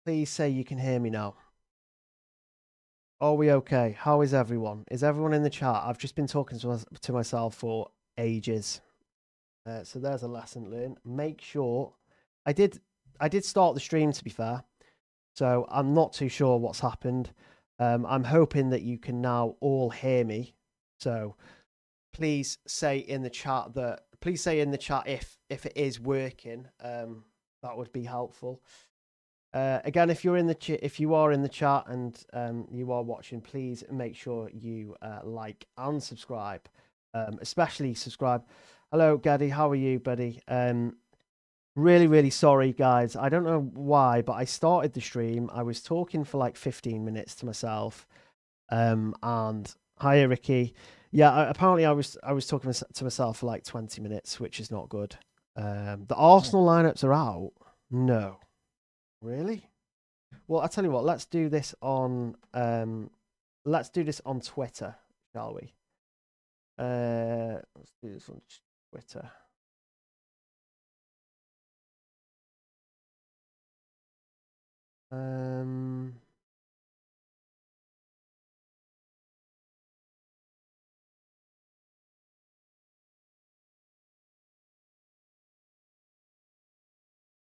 Please say you can hear me now. Are we okay? How is everyone? Is everyone in the chat? I've just been talking to myself for ages. So there's a lesson learned. Make sure I did start the stream, to be fair. So I'm not too sure what's happened. I'm hoping that you can now all hear me. So please say in the chat if it is working. That would be helpful. Again, if you are in the chat and you are watching, please make sure you like and subscribe. Especially subscribe. Hello, Gaddy. How are you, buddy? Really, really sorry, guys. I don't know why, but I started the stream. I was talking for like 15 minutes to myself. And hi, Ricky. Yeah, apparently I was talking to myself for like 20 minutes, which is not good. The Arsenal lineups are out. No. Really? Well, I'll tell you what, let's do this on Twitter, shall we? Let's do this on Twitter.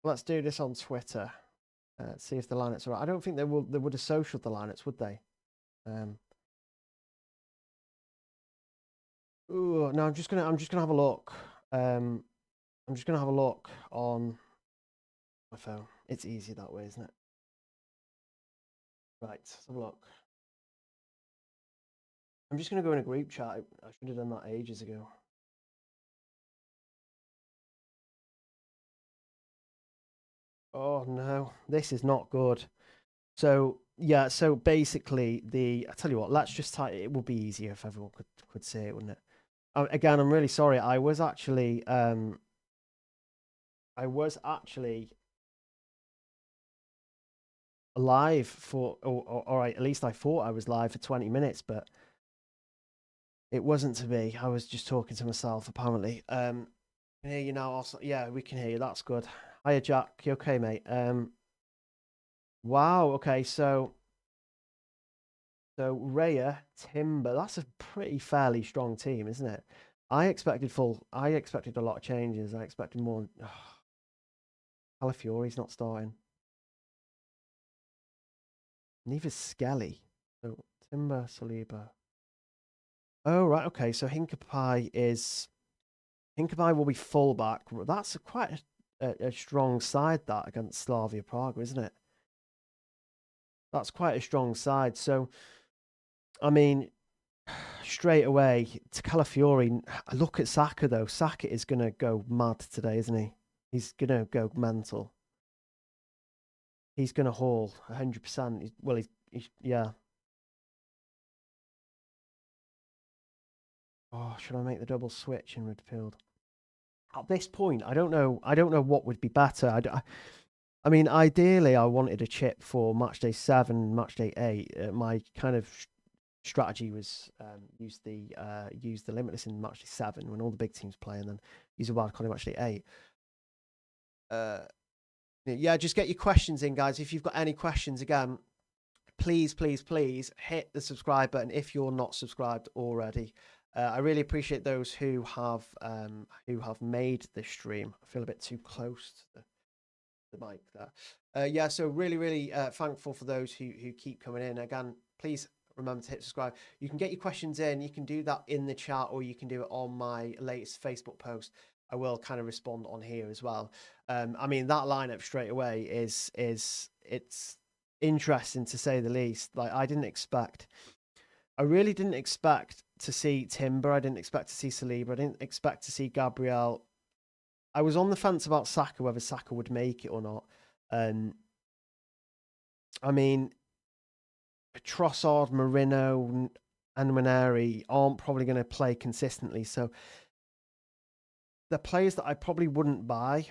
Let's do this on Twitter. See if the lineups are right. I don't think they would have socialed the lineups, would they? Ooh, no, I'm just gonna have a look. I'm just gonna have a look on my phone. It's easy that way, isn't it? Right, let's have a look. I'm just gonna go in a group chat. I should have done that ages ago. Oh no, this is not good. So yeah, so basically I tell you what, let's just type. It would be easier if everyone could see it, wouldn't it? Again, I'm really sorry. I was actually live for, or right, at least I thought I was live for 20 minutes, but it wasn't to be. I was just talking to myself, apparently. Can hear you now. Also, yeah, we can hear you. That's good. Hiya, Jack. You okay, mate? Wow. Okay, so Raya, Timber. That's a pretty fairly strong team, isn't it? I expected a lot of changes. I expected more. Calafiori's not starting. Neither's Skelly. So Timber, Saliba. Oh right, okay. So Hinkapi will be fullback. That's quite a strong side that against Slavia Prague, isn't it? That's quite a strong side. So, I mean, straight away to Calafiori. Look at Saka though. Saka is gonna go mad today, isn't he? He's gonna go mental. He's gonna haul 100%. Well, he's yeah. Oh, should I make the double switch in midfield? At this point, I don't know what would be better. I mean, ideally, I wanted a chip for matchday 7, matchday 8. My kind of strategy was use the limitless in matchday 7 when all the big teams play, and then use a wildcard in matchday 8. Yeah, just get your questions in, guys. If you've got any questions, again, please hit the subscribe button if you're not subscribed already. I really appreciate those who have made this stream. I feel a bit too close to the mic there. Yeah, so really thankful for those who keep coming in. Again, please remember to hit subscribe. You can get your questions in. You can do that in the chat, or you can do it on my latest Facebook post. I will kind of respond on here as well. I mean, that lineup straight away is it's interesting to say the least. Like, I really didn't expect to see Timber. I didn't expect to see Saliba. I didn't expect to see Gabriel. I was on the fence about Saka, whether Saka would make it or not. I mean, Trossard, Marino, and Maneri aren't probably going to play consistently. So the players that I probably wouldn't buy.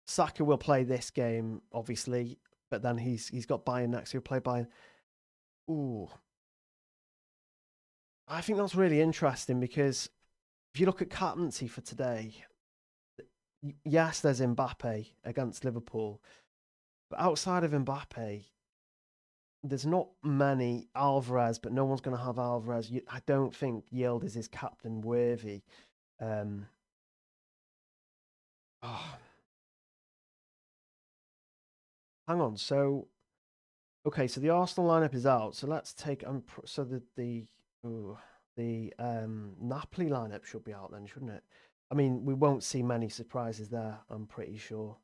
Saka will play this game, obviously, but then he's got Bayern next. He'll play Bayern. Ooh, I think that's really interesting because if you look at captaincy for today, yes, there's Mbappe against Liverpool, but outside of Mbappe, there's not many. Alvarez, but no one's going to have Alvarez. I don't think Yildiz is captain worthy. Um, oh, hang on. So okay, so the Arsenal lineup is out. So let's take so the Napoli lineup should be out then, shouldn't it? I mean, we won't see many surprises there. I'm pretty sure.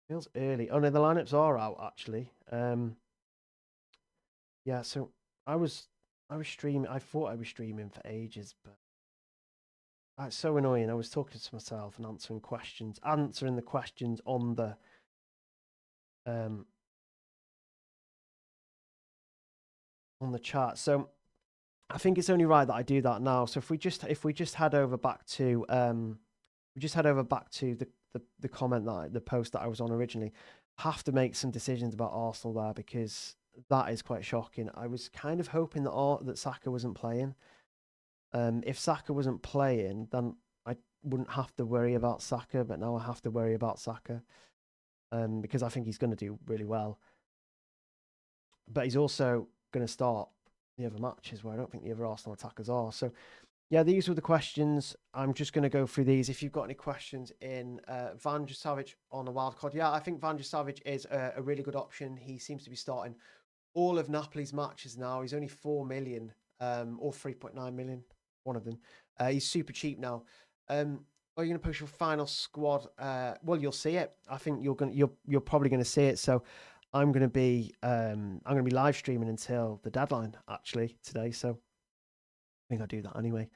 Feels early. Oh no, the lineups are out actually. Yeah. So I was I was streaming. I thought I was streaming for ages, but it's so annoying. I was talking to myself and answering the questions um on the chat. So I think it's only right that I do that now. So if we just head over back to the comment the post that I was on originally, have to make some decisions about Arsenal there because that is quite shocking. I was kind of hoping that Saka wasn't playing. If Saka wasn't playing, then I wouldn't have to worry about Saka, but now I have to worry about Saka. Because I think he's going to do really well. But he's also going to start the other matches where I don't think the other Arsenal attackers are. So, yeah, these were the questions. I'm just going to go through these. If you've got any questions in Van Savage on a wild card, yeah, I think Van Savage is a really good option. He seems to be starting all of Napoli's matches now. He's only 4 million or 3.9 million, one of them. He's super cheap now. Are you going to push your final squad? Well, you'll see it. I think you're probably going to see it. So I'm going to be live streaming until the deadline actually today. So I think I'll do that anyway.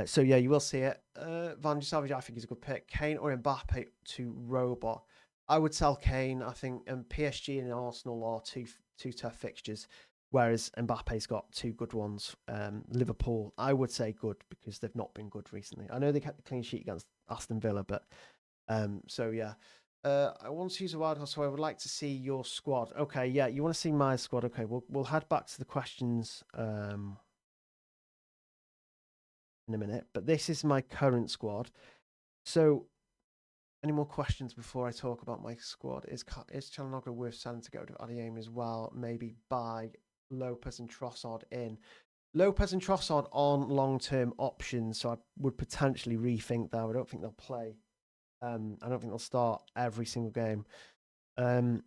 So yeah, you will see it. Van Savage, I think is a good pick. Kane or Mbappe to Robot. I would sell Kane. I think PSG and Arsenal are two tough fixtures, whereas Mbappe's got two good ones. Liverpool, I would say good because they've not been good recently. I know they kept the clean sheet against Aston Villa, but so yeah. I want to use a wild card, so I would like to see your squad. Okay, yeah, you want to see my squad. Okay, we'll head back to the questions in a minute, but this is my current squad. So, any more questions before I talk about my squad? Is Chalanoga worth selling to go to Adeyemi as well? Maybe buy Lopez and Trossard in. Lopez and Trossard on long-term options, so I would potentially rethink that. I don't think they'll play. I don't think they'll start every single game. Do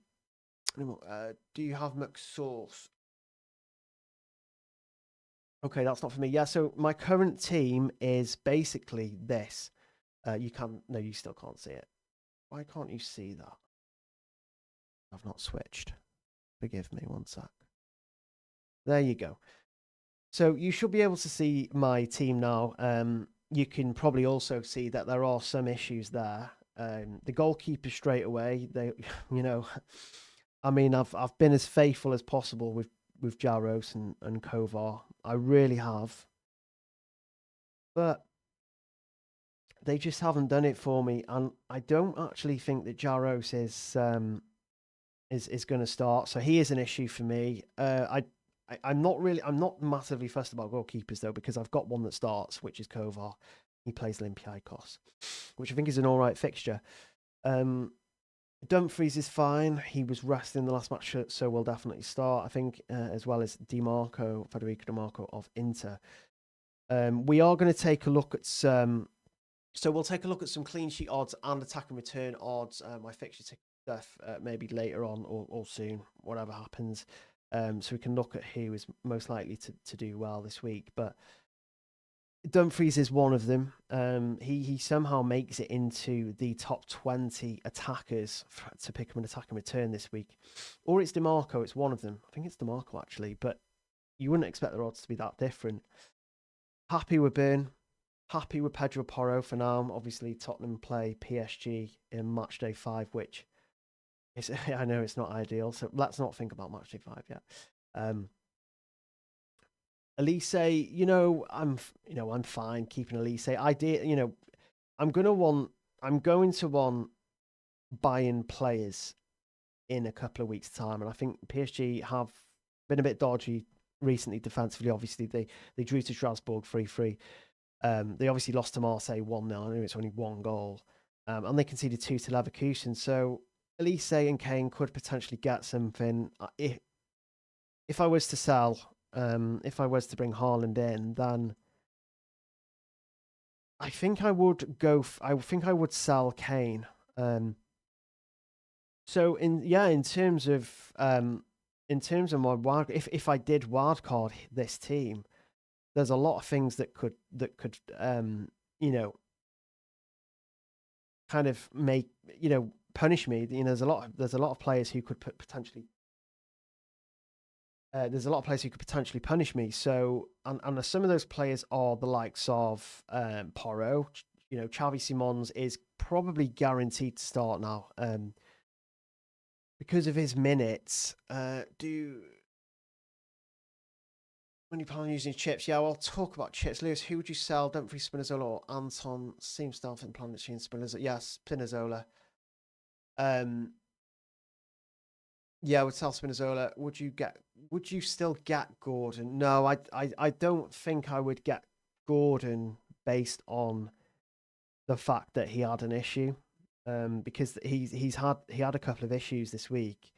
you have McSauce? Okay, that's not for me. Yeah, so my current team is basically this. You still can't see it. Why can't you see that? I've not switched. Forgive me, one sec. There you go. So you should be able to see my team now. You can probably also see that there are some issues there. The goalkeeper straight away, I mean, I've been as faithful as possible with Jaros and Kovar. I really have. But they just haven't done it for me, and I don't actually think that Jaros is going to start. So he is an issue for me. I'm not massively fussed about goalkeepers though because I've got one that starts, which is Kovar. He plays Olympiacos, which I think is an all right fixture. Dumfries is fine. He was resting the last match, so will definitely start. I think as well as Federico Dimarco of Inter. We are going to take a look at some. So we'll take a look at some clean sheet odds and attack and return odds. My fixture stuff maybe later on or soon, whatever happens. So we can look at who is most likely to do well this week. But Dumfries is one of them. He somehow makes it into the top 20 attackers to pick up an attack and return this week. Or it's DeMarco, it's one of them. I think it's DeMarco actually, but you wouldn't expect the odds to be that different. Happy with Burn. Happy with Pedro Porro for now. Obviously, Tottenham play PSG in matchday 5, which is, I know it's not ideal. So let's not think about matchday 5 yet. Elise, I'm fine keeping Elise. I'm going to want buying players in a couple of weeks' time, and I think PSG have been a bit dodgy recently defensively. Obviously, they drew to Strasbourg 3-3. They obviously lost to Marseille 1-0. I know it's only one goal. And they conceded 2 to Leverkusen. So Elise and Kane could potentially get something. If I was to sell, if I was to bring Haaland in, then I think I would I think I would sell Kane. So in terms of my wild, if I did wildcard this team, there's a lot of things that could you know, kind of make, punish me. There's a lot of players who could potentially punish me. So and some of those players are the likes of Porro. Xavi Simons is probably guaranteed to start now. Because of his minutes. When you plan on using chips, yeah, I'll talk about chips. Lewis, who would you sell? Dumfries, Spinazzola, or Anton? Seems to have plan between Spinazzola. Yes, Spinazzola. Yeah, I would sell Spinazzola. Would you still get Gordon? No, I don't think I would get Gordon based on the fact that he had an issue. Because he had a couple of issues this week.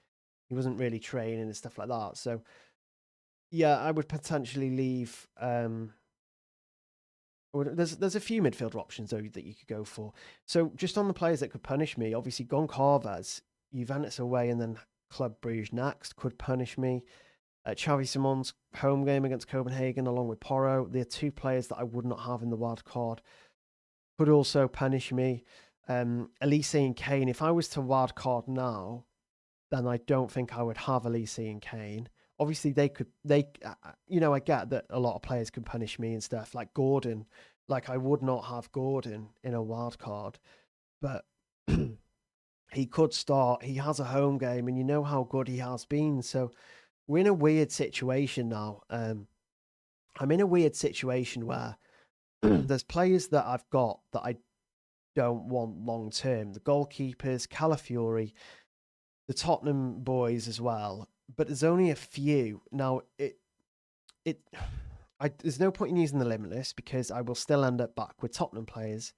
He wasn't really training and stuff like that. So yeah, I would potentially leave. There's a few midfielder options though that you could go for. So just on the players that could punish me, obviously Goncalves, Juventus away, and then Club Bruges next could punish me. Xavi Simons home game against Copenhagen along with Porro. They're two players that I would not have in the wild card. Could also punish me. Elise and Kane. If I was to wild card now, then I don't think I would have Elise and Kane. Obviously, I get that a lot of players can punish me and stuff, like Gordon. Like, I would not have Gordon in a wild card, but he could start. He has a home game, and you know how good he has been. So we're in a weird situation now. I'm in a weird situation where there's players that I've got that I don't want long term. The goalkeepers, Calafiori, the Tottenham boys as well. But there's only a few. Now, there's no point in using the limitless because I will still end up back with Tottenham players,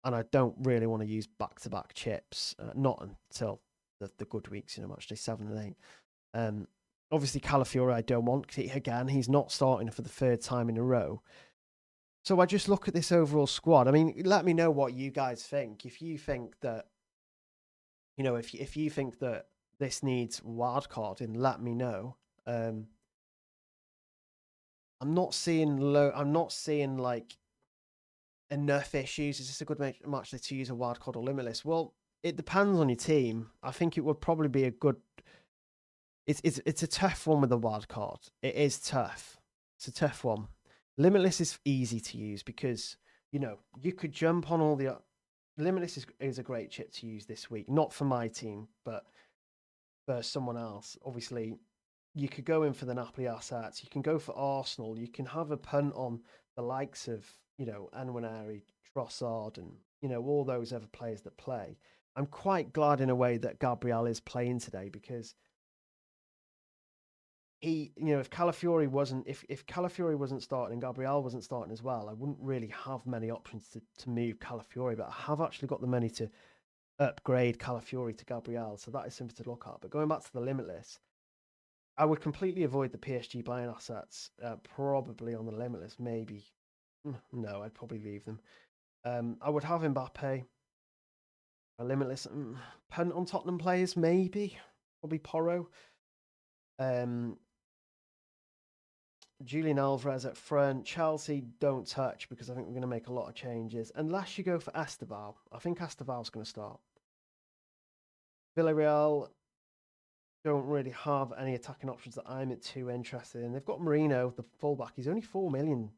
and I don't really want to use back-to-back chips, not until the good weeks, match day 7 and 8. Obviously, Calafiori I don't want, because again, he's not starting for the third time in a row. So I just look at this overall squad. I mean, let me know what you guys think. If you think that, if you think that this needs wildcarding, let me know. I'm not seeing like enough issues. Is this a good match to use a wildcard or limitless? Well, it depends on your team. I think it would probably be a good. It's a tough one with a wildcard. It is tough. It's a tough one. Limitless is easy to use because you could jump on all the. Limitless is a great chip to use this week. Not for my team, but for someone else. Obviously, you could go in for the Napoli assets. You can go for Arsenal. You can have a punt on the likes of, Nwaneri, Trossard, and, all those other players that play. I'm quite glad in a way that Gabriel is playing today because if Calafiori wasn't starting and Gabriel wasn't starting as well, I wouldn't really have many options to move Calafiori, but I have actually got the money to upgrade Calafiori to Gabriel, so that is something to look at. But going back to the limitless, I would completely avoid the PSG buying assets, probably on the limitless, maybe. No, I'd probably leave them. I would have Mbappe, a limitless, punt on Tottenham players, maybe. Probably Porro. Julian Alvarez at front. Chelsea don't touch because I think we're going to make a lot of changes. Unless you go for Esteval. I think Esteval's going to start. Villarreal don't really have any attacking options that I'm too interested in. They've got Marino, the fullback. He's only 4 million.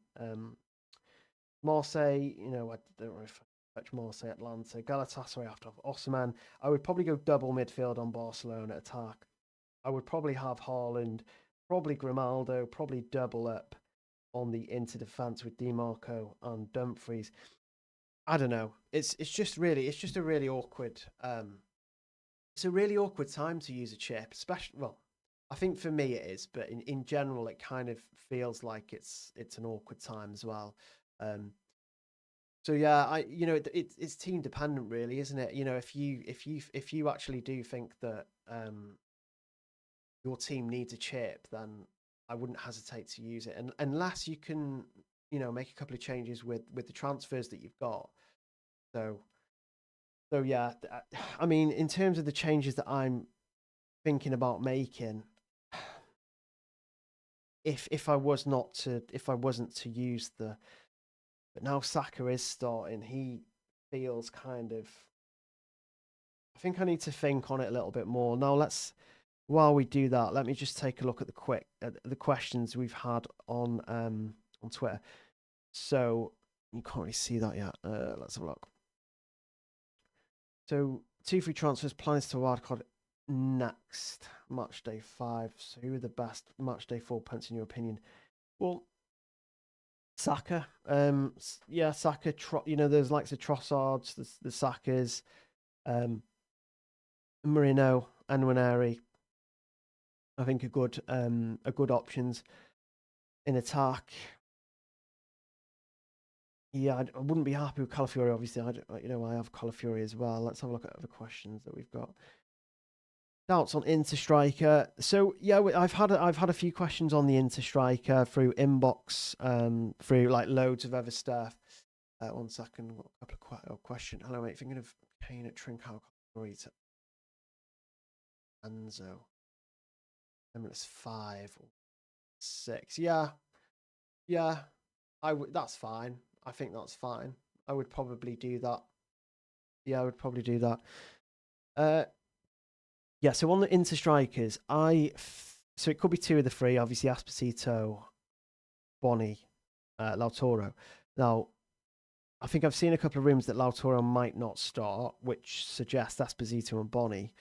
Marseille, I don't really touch Marseille, Atlanta. Galatasaray after Osimhen. I would probably go double midfield on Barcelona attack. I would probably have Haaland, probably Grimaldo, probably double up on the inter defense with DiMarco and Dumfries. I don't know. It's just a really awkward. It's a really awkward time to use a chip, especially. Well, I think for me it is, but in general, it kind of feels like it's an awkward time as well. So yeah, it's team dependent, really, isn't it? If you actually do think that your team needs a chip, then I wouldn't hesitate to use it, and unless you can, make a couple of changes with the transfers that you've got. So yeah, I mean, in terms of the changes that I'm thinking about making, if I wasn't to use but now Saka is starting, he feels kind of. I think I need to think on it a little bit more. Now while we do that, let me just take a look at the questions we've had on Twitter. So you can't really see that yet. Let's have a look. So 2 free transfers, plans to wildcard next match day 5. So who are the best match day 4 punts in your opinion? Well, Saka. Yeah, Saka. There's likes of Trossards, the Sakas, Marino, and Nwaneri. I think are good options in attack. Yeah, I wouldn't be happy with Calafiori. Obviously, I have Calafiori as well. Let's have a look at other questions that we've got. Doubts on Inter striker. So yeah, I've had a few questions on the Inter striker through inbox, through like loads of other stuff. 1 second, a couple of questions. Hello, mate. Thinking of Kane at Trincao, Calafiori, Enzo. Emirates 5 or 6. Yeah. That's fine. I think that's fine. I would probably do that. Yeah, I would probably do that. Yeah, so on the Inter strikers, so it could be 2 of the 3. Obviously, Esposito, Boni, Lautaro. Now, I think I've seen a couple of rumors that Lautaro might not start, which suggests Esposito and Boni.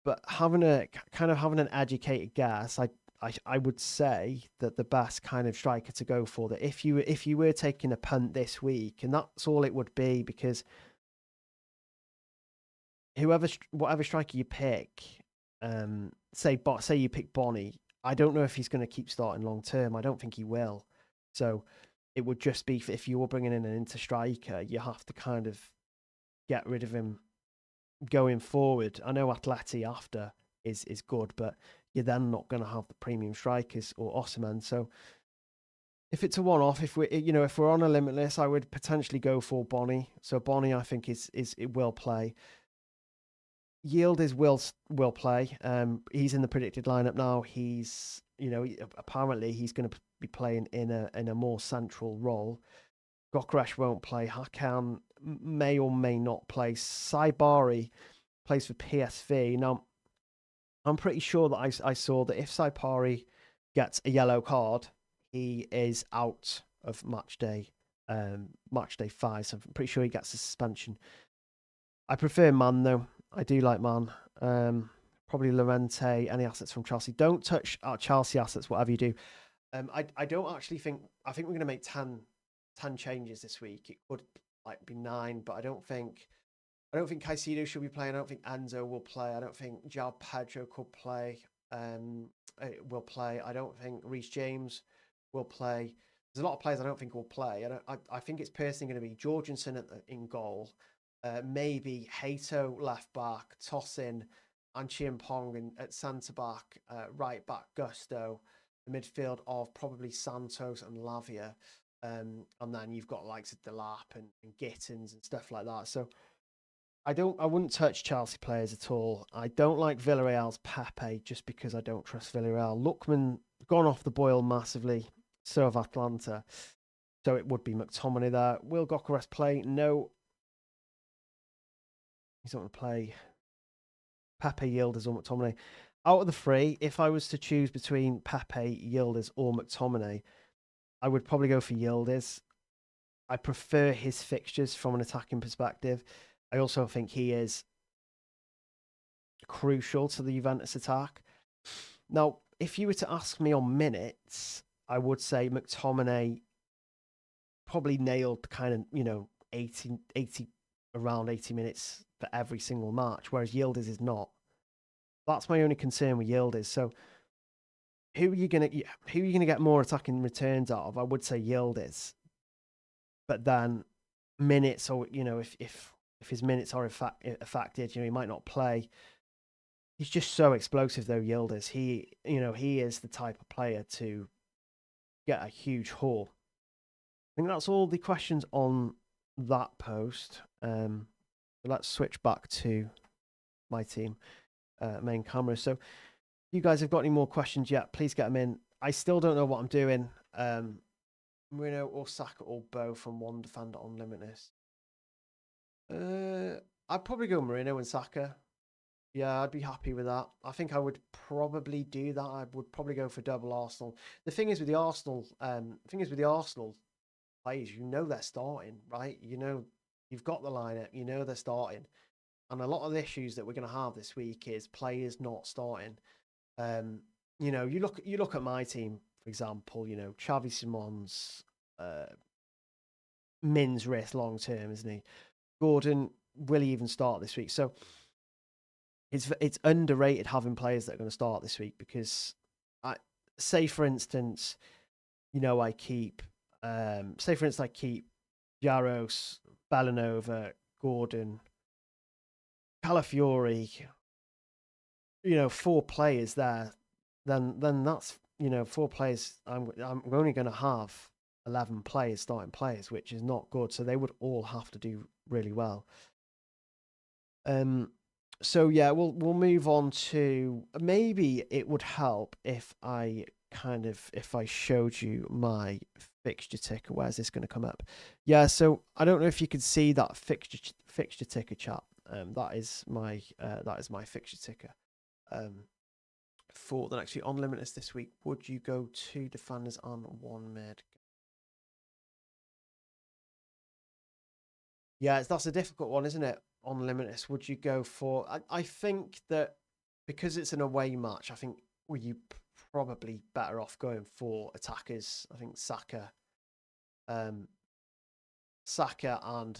But having an educated guess, I would say that the best kind of striker to go for, that if you were taking a punt this week, and that's all it would be, because whatever striker you pick, say you pick Boni, I don't know if he's going to keep starting long term. I don't think he will. So it would just be, if you were bringing in an Inter striker, you have to kind of get rid of him going forward. I know Atleti after is good, but you're then not going to have the premium strikers or Osimhen. So if it's a one-off, if we're on a limitless, I would potentially go for Boni. So Boni, I think it will play. Yildiz will play. He's in the predicted lineup now. He's apparently he's going to be playing in a more central role. Gokaresh won't play. Hakan may or may not play. Saibari plays for PSV. Now, I'm pretty sure that I saw that if Saibari gets a yellow card, he is out of match day 5. So I'm pretty sure he gets a suspension. I prefer Man, though. I do like Man. Probably Llorente, any assets from Chelsea. Don't touch our Chelsea assets, whatever you do. I don't actually think... I think we're going to make 10 changes this week. It could be 9, but I don't think Caicedo should be playing. I don't think Enzo will play. I don't think João Pedro could play. Will play. I don't think Reece James will play. There's a lot of players I don't think will play. I think it's personally going to be Jorgensen in goal. Maybe Hato left back, Tosin and Chiampong at centre back, right back Gusto, the midfield of probably Santos and Lavia, and then you've got likes of Delap and Gittins and stuff like that. So I wouldn't touch Chelsea players at all. I don't like Villarreal's Pepe just because I don't trust Villarreal. Lookman gone off the boil massively. So have Atlanta. So it would be McTominay there. Will Gokares play? No. He's not going to play. Pepe, Yildiz or McTominay. Out of the 3, if I was to choose between Pepe, Yildiz or McTominay, I would probably go for Yildiz. I prefer his fixtures from an attacking perspective. I also think he is crucial to the Juventus attack. Now, if you were to ask me on minutes, I would say McTominay probably nailed kind of, 80 around 80 minutes for every single match, whereas Yildiz is not. That's my only concern with Yildiz. So who are you gonna get more attacking returns out of? I would say Yildiz. But then minutes, or if his minutes are affected, he might not play. He's just so explosive though. Yildiz, he is the type of player to get a huge haul. I think that's all the questions on that post. Let's switch back to my team main camera. So, if you guys have got any more questions yet, please get them in. I still don't know what I'm doing. Marino or Saka or both from one defender on Limitless. I'd probably go Marino and Saka. Yeah, I'd be happy with that. I think I would probably do that. I would probably go for double Arsenal. The thing is with the Arsenal players, they're starting, right? You've got the lineup, they're starting. And a lot of the issues that we're going to have this week is players not starting. You look at my team, for example, Xavi Simons, Min's wrist long term, isn't he? Gordon, will he even start this week? So it's underrated having players that are going to start this week, because say for instance, I keep Jaros, Bellanova, Gordon, Calafiori, 4 players there, then that's 4 players. I'm only going to have 11 players, starting players, which is not good. So they would all have to do really well. So yeah, we'll move on to, maybe it would help if I showed you my fixture ticker. Where's this going to come up? Yeah, so I don't know if you could see that fixture ticker, chat. That is my fixture ticker. For the next week on Limitless this week, would you go 2 defenders on 1 mid? Yeah, that's a difficult one, isn't it? On Limitless, would you go for? I think that because it's an away match, I think you probably better off going for attackers. I think Saka and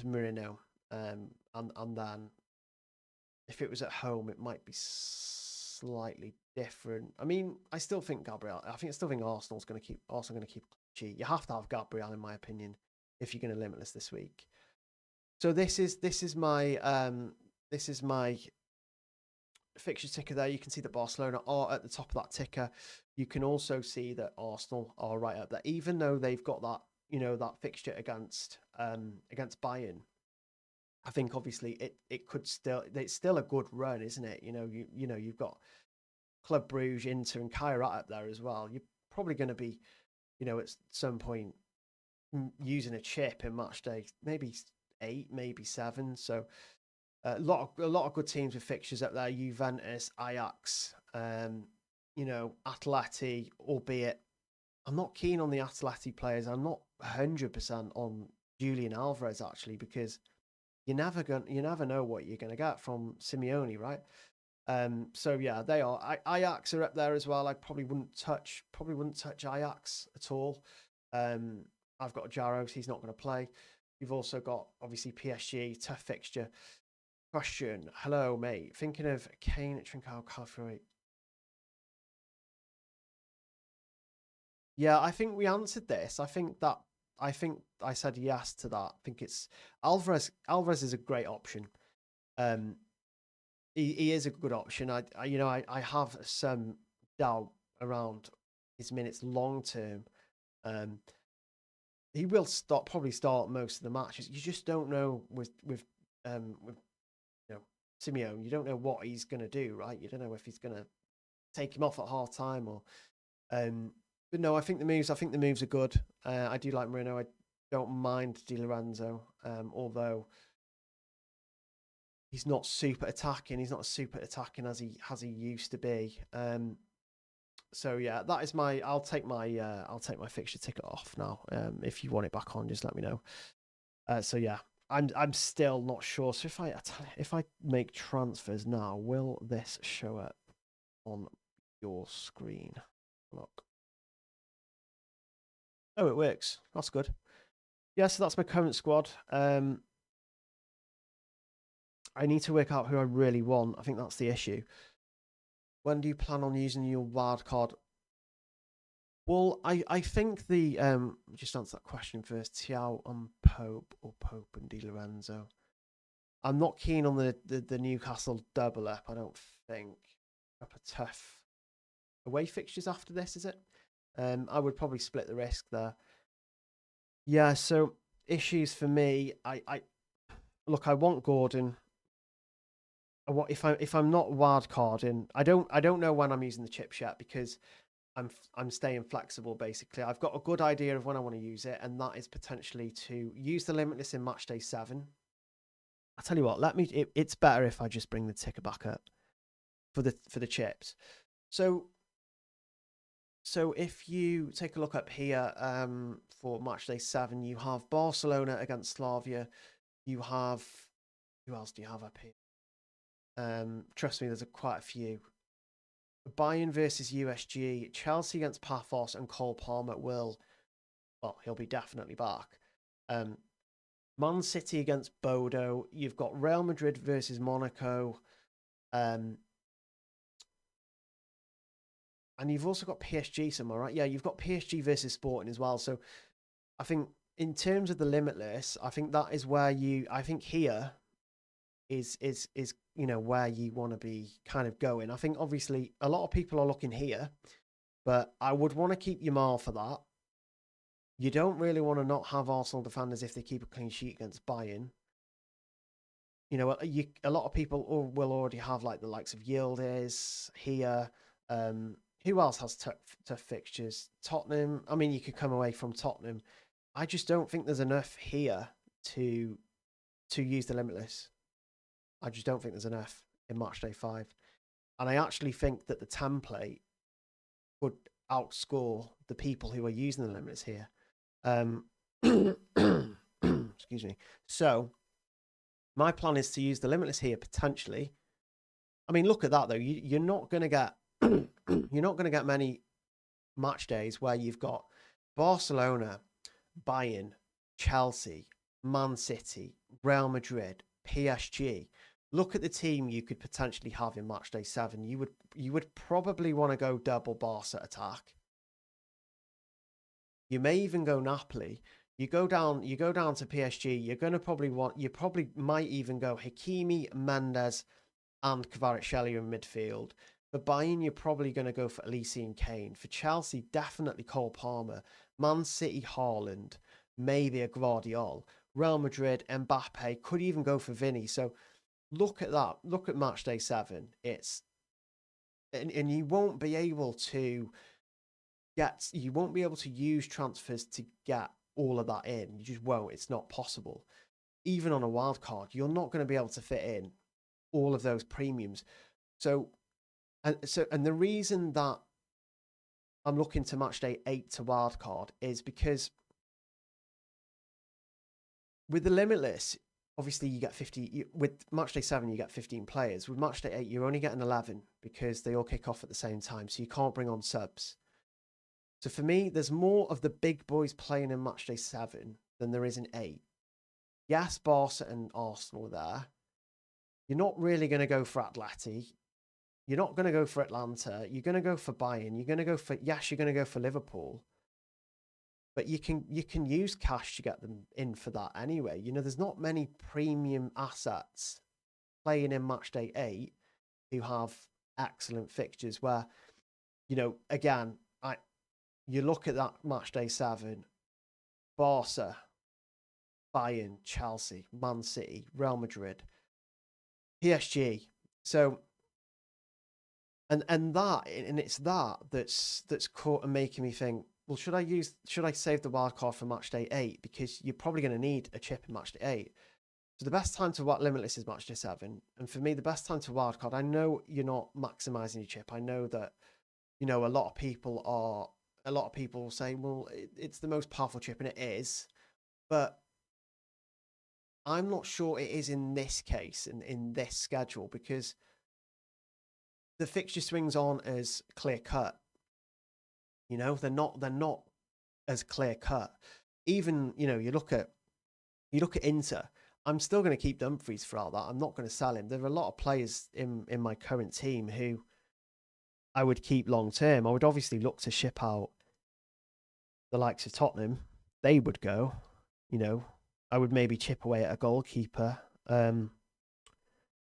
Marino, and then if it was at home, it might be slightly different. I mean, I still think Arsenal's going to keep G. You have to have Gabriel, in my opinion, if you're going to Limitless this week. So this is my fixture ticker there. You can see that Barcelona are at the top of that ticker. You can also see that Arsenal are right up there, even though they've got that that fixture against Bayern. I think obviously it's still a good run, isn't it? You've got Club Brugge, Inter, and Kairat up there as well. You're probably going to be, at some point using a chip in match day, maybe 8, maybe 7. So a lot of good teams with fixtures up there. Juventus, Ajax, Atleti, albeit I'm not keen on the Atleti players. I'm not 100% on Julian Alvarez, actually, because you never know what you're going to get from Simeone, right? So yeah, they are. Ajax are up there as well. I probably wouldn't touch Ajax at all. I've got Jaros. He's not going to play. You've also got obviously PSG, tough fixture. Question: hello, mate. Thinking of Kane, Trincao, Calafiori. Yeah, I think we answered this. I think I said yes to that. I think it's Alvarez. Alvarez is a great option. He is a good option. I have some doubt around his minutes long term. He will probably start most of the matches. You just don't know with Simeone. You don't know what he's going to do, right? You don't know if he's going to take him off at half time or. But no, I think the moves are good. I do like Marino. I don't mind Di Lorenzo, although he's not super attacking. He's not as super attacking as he used to be. So yeah, that is my. I'll take my fixture ticket off now. If you want it back on, just let me know. So yeah, I'm still not sure. So if I make transfers now, will this show up on your screen? Look. Oh, it works. That's good. Yeah, so that's my current squad. I need to work out who I really want. I think that's the issue. When do you plan on using your wildcard Well, I think the just answer that question first. Tiao on Pope or Pope and Di Lorenzo. I'm not keen on the Newcastle double up. I don't think up a tough away fixtures after this. Is it? I would probably split the risk there. Yeah. So issues for me. I look. I want Gordon. If I'm not wild carding, I don't know when I'm using the chips yet because I'm staying flexible. Basically, I've got a good idea of when I want to use it, and that is potentially to use the limitless in match day 7. I tell you what, it's better if I just bring the ticker back up for the chips. So if you take a look up here for match day 7, you have Barcelona against Slavia. You have, who else do you have up here? Trust me, there's quite a few. Bayern versus USG, Chelsea against Paphos, and Cole Palmer he'll be definitely back. Man City against Bodo. You've got Real Madrid versus Monaco. And you've also got PSG somewhere, right? Yeah, you've got PSG versus Sporting as well. So I think in terms of the limitless, I think that is where I think here is where you want to be kind of going. I think obviously a lot of people are looking here, but I would want to keep Yamal for that. You don't really want to not have Arsenal defenders if they keep a clean sheet against Bayern. A lot of people will already have like the likes of Yildiz here. Who else has tough fixtures? Tottenham. I mean, you could come away from Tottenham. I just don't think there's enough here to use the limitless. I just don't think there's enough in match day 5. And I actually think that the template would outscore the people who are using the limitless here. Excuse me. So my plan is to use the limitless here potentially. I mean, look at that though. You're not going to get many match days where you've got Barcelona, Bayern, Chelsea, Man City, Real Madrid, PSG. Look at the team you could potentially have in match day 7. You would probably want to go double Barca attack. You may even go Napoli. You go down to PSG. You probably might even go Hakimi, Mendes, and Kvaratskhelia in midfield. For Bayern, you're probably going to go for Elise and Kane. For Chelsea, definitely Cole Palmer. Man City, Haaland. Maybe a Guardiola. Real Madrid, Mbappe. Could even go for Vinny. So look at that. Look at match day 7. And you won't be able to use transfers to get all of that in. You just won't. It's not possible. Even on a wild card, you're not going to be able to fit in all of those premiums. And the reason that I'm looking to match day 8 to wildcard is because with the limitless, obviously you get 50. With match day 7, you get 15 players. With match day 8, you're only getting 11 because they all kick off at the same time. So you can't bring on subs. So for me, there's more of the big boys playing in match day 7 than there is in 8. Yes, Barca and Arsenal are there. You're not really going to go for Atleti. You're not going to go for Atlanta. You're going to go for Bayern. You're going to go for Liverpool. But you can use cash to get them in for that anyway. There's not many premium assets playing in match day 8 who have excellent fixtures where, again, you look at that match day 7, Barca, Bayern, Chelsea, Man City, Real Madrid, PSG. So and it's that's caught and making me think, well, should I save the wild card for match day 8? Because you're probably going to need a chip in match day 8. So the best time to limitless is match day 7. And for me, the best time to wild card, I know you're not maximizing your chip. I know that, a lot of people will say, well, it's the most powerful chip, and it is. But I'm not sure it is in this case, in this schedule, because the fixture swings aren't as clear cut. They're not as clear cut. Even, you look at Inter. I'm still going to keep Dumfries throughout that. I'm not going to sell him. There are a lot of players in my current team who I would keep long term. I would obviously look to ship out the likes of Tottenham, they would go. You know, I would maybe chip away at a goalkeeper.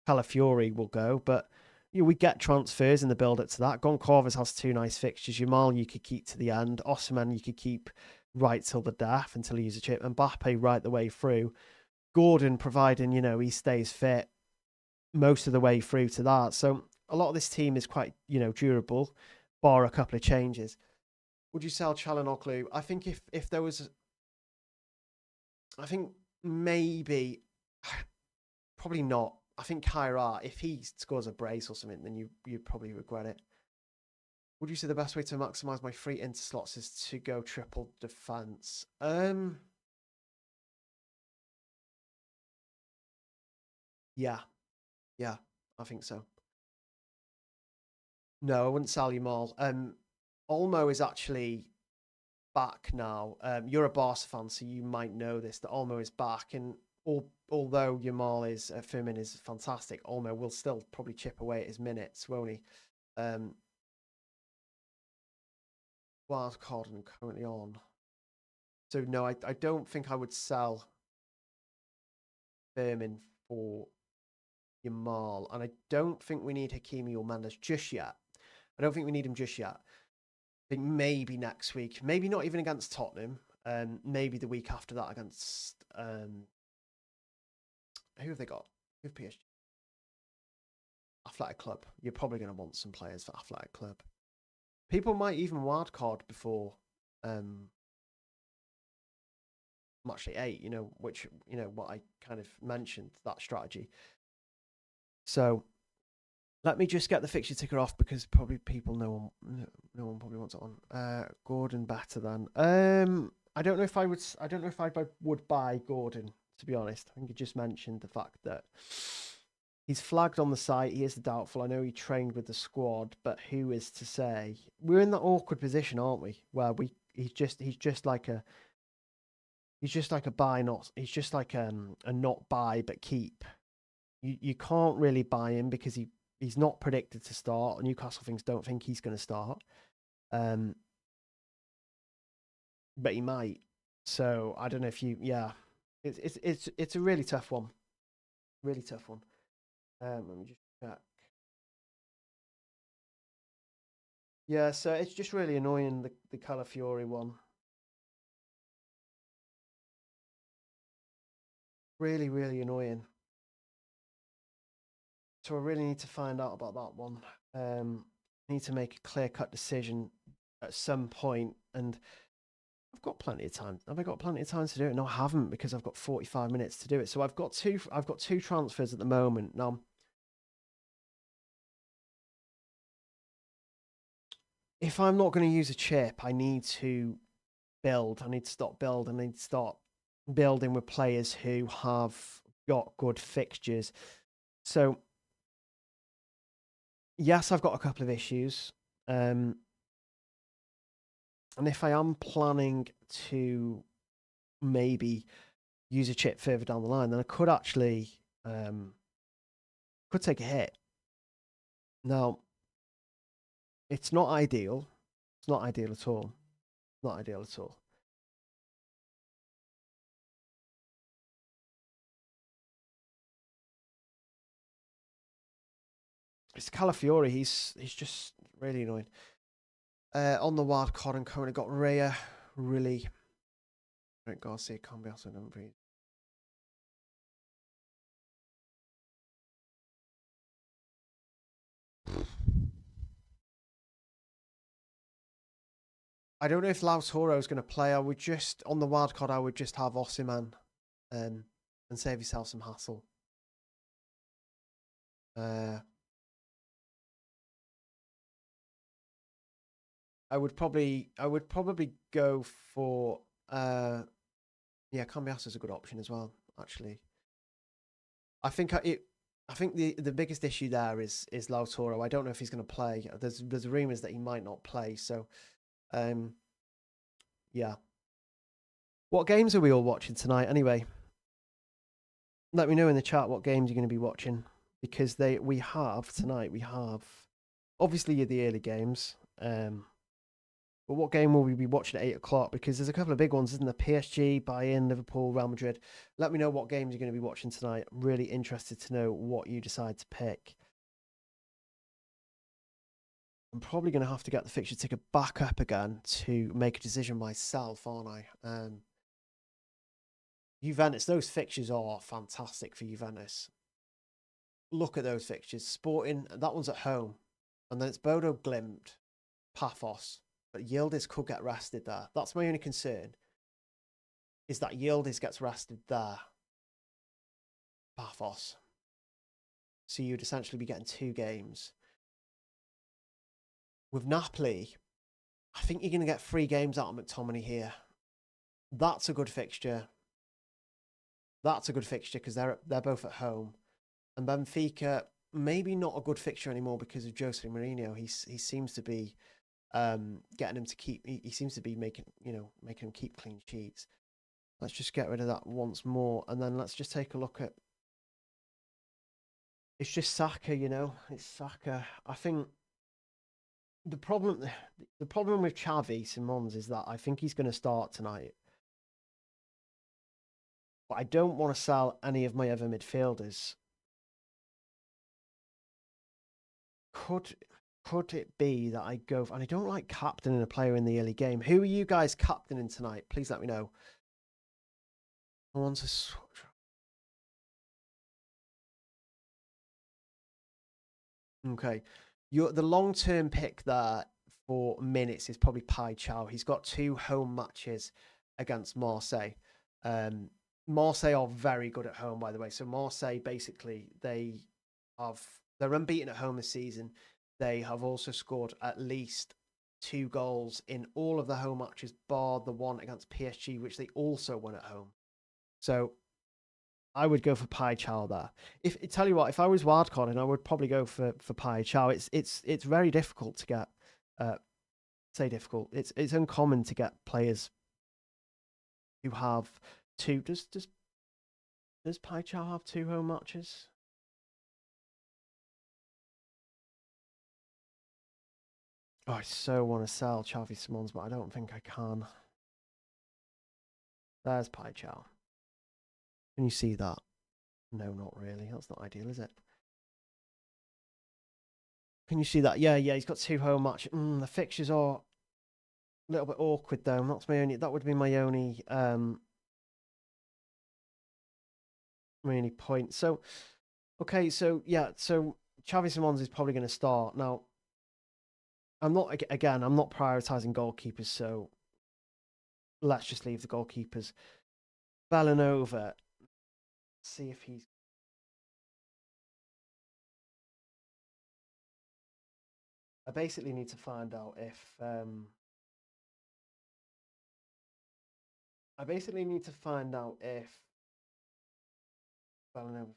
Calafiori will go, but we get transfers in the build up to that. Goncalves has 2 nice fixtures. Yamal you could keep to the end. Osimhen you could keep right till the death until he uses a chip. Mbappe right the way through. Gordon, providing he stays fit most of the way through to that. So a lot of this team is quite durable, bar a couple of changes. Would you sell Çalhanoğlu? I think if there was, I think maybe, probably not. I think Kyra, if he scores a brace or something, then you'd probably regret it. Would you say the best way to maximize my free inter slots is to go triple defense? Yeah, I think so. No, I wouldn't sell you all. Olmo is actually back now. You're a Barca fan, so you might know this, that Olmo is back, and although Yamal is Firmin is fantastic, Olmo will still probably chip away at his minutes, won't he? Wildcarding currently on. So no, I don't think I would sell Firmin for Yamal, and I don't think we need Hakimi or Mendes just yet. I don't think we need him just yet. I think maybe next week, maybe not even against Tottenham, maybe the week after that against who have they got? Who have PSG? Athletic Club. You're probably going to want some players for Athletic Club. People might even wildcard before Matchday 8, which, what I kind of mentioned, that strategy. So let me just get the fixture ticker off because probably people, no one probably wants it on. Gordon better than. I don't know if I would buy Gordon, to be honest. I think you just mentioned the fact that he's flagged on the site. He is doubtful. I know he trained with the squad, but who is to say? We're in that awkward position, aren't we? Where he's just like a buy, not he's just like a not buy but keep. You can't really buy him because he's not predicted to start. Newcastle don't think he's going to start. But he might. So I don't know if it's a really tough one. Really tough one. Let me just check. Yeah, so it's just really annoying, the Calafiori one. Really, really annoying. So I really need to find out about that one. Need to make a clear-cut decision at some point, and I've got plenty of time. Have I got plenty of time to do it? No, I haven't, because I've got 45 minutes to do it. So I've got two transfers at the moment. Now, if I'm not going to use a chip, I need to build. I need to stop building. I need to start building with players who have got good fixtures. So, yes, I've got a couple of issues. And if I am planning to maybe use a chip further down the line, then I could actually could take a hit. Now, it's not ideal. It's not ideal at all. Not ideal at all. It's Calafiori. He's just really annoying. On the wild card, and currently got Raya, really. Garcia, Cambiasso, don't breathe. I don't know if Lautaro is going to play. I would just, on the wild card, I would just have Osimhen and save yourself some hassle. I would probably go for Cambiasso is a good option as well, actually. I think the biggest issue there is Lautaro. I don't know if he's going to play. There's rumors that he might not play. So, yeah. What games are we all watching tonight? Anyway, let me know in the chat what games you're going to be watching, because we have obviously the early games. But what game will we be watching at 8 o'clock? Because there's a couple of big ones, isn't there? PSG, Bayern, Liverpool, Real Madrid. Let me know what games you're going to be watching tonight. I'm really interested to know what you decide to pick. I'm probably going to have to get the fixture ticker back up again to make a decision myself, aren't I? Juventus, those fixtures are fantastic for Juventus. Look at those fixtures. Sporting, that one's at home. And then it's Bodo Glimt, Paphos. But Yildiz could get rested there. That's my only concern. Is that Yildiz gets rested there. Paphos. So you'd essentially be getting 2 games. With Napoli, I think you're going to get 3 games out of McTominay here. That's a good fixture. That's a good fixture because they're both at home. And Benfica, maybe not a good fixture anymore because of Jose Mourinho. He seems to be getting him to keep. He seems to be making him keep clean sheets. Let's just get rid of that once more, and then let's just take a look at. It's just Saka, It's Saka. I think the problem with Xavi Simons is that I think he's going to start tonight. But I don't want to sell any of my other midfielders. Could it be that I go... And I don't like captaining a player in the early game. Who are you guys captaining tonight? Please let me know. I want to switch. Okay. The long-term pick there for minutes is probably Pai Chow. He's got 2 home matches against Marseille. Marseille are very good at home, by the way. So Marseille, basically, they're unbeaten at home this season. They have also scored at least 2 goals in all of the home matches, bar the one against PSG, which they also won at home. So I would go for Pai Chow there. Tell you what, if I was wildcarding, I would probably go for Pai Chow. It's very difficult to get. Say difficult. It's uncommon to get players who have 2. Does Pai Chow have 2 home matches? Oh, I so want to sell Xavi Simons, but I don't think I can. There's Pai Chow. Can you see that? No, not really. That's not ideal, is it? Can you see that? Yeah, he's got 2 home matches. The fixtures are a little bit awkward, though. That would be my only point. So, okay, so Xavi Simons is probably going to start. Now, I'm not prioritizing goalkeepers, so let's just leave the goalkeepers. Bellanova, see if he's... I basically need to find out if... Bellanova...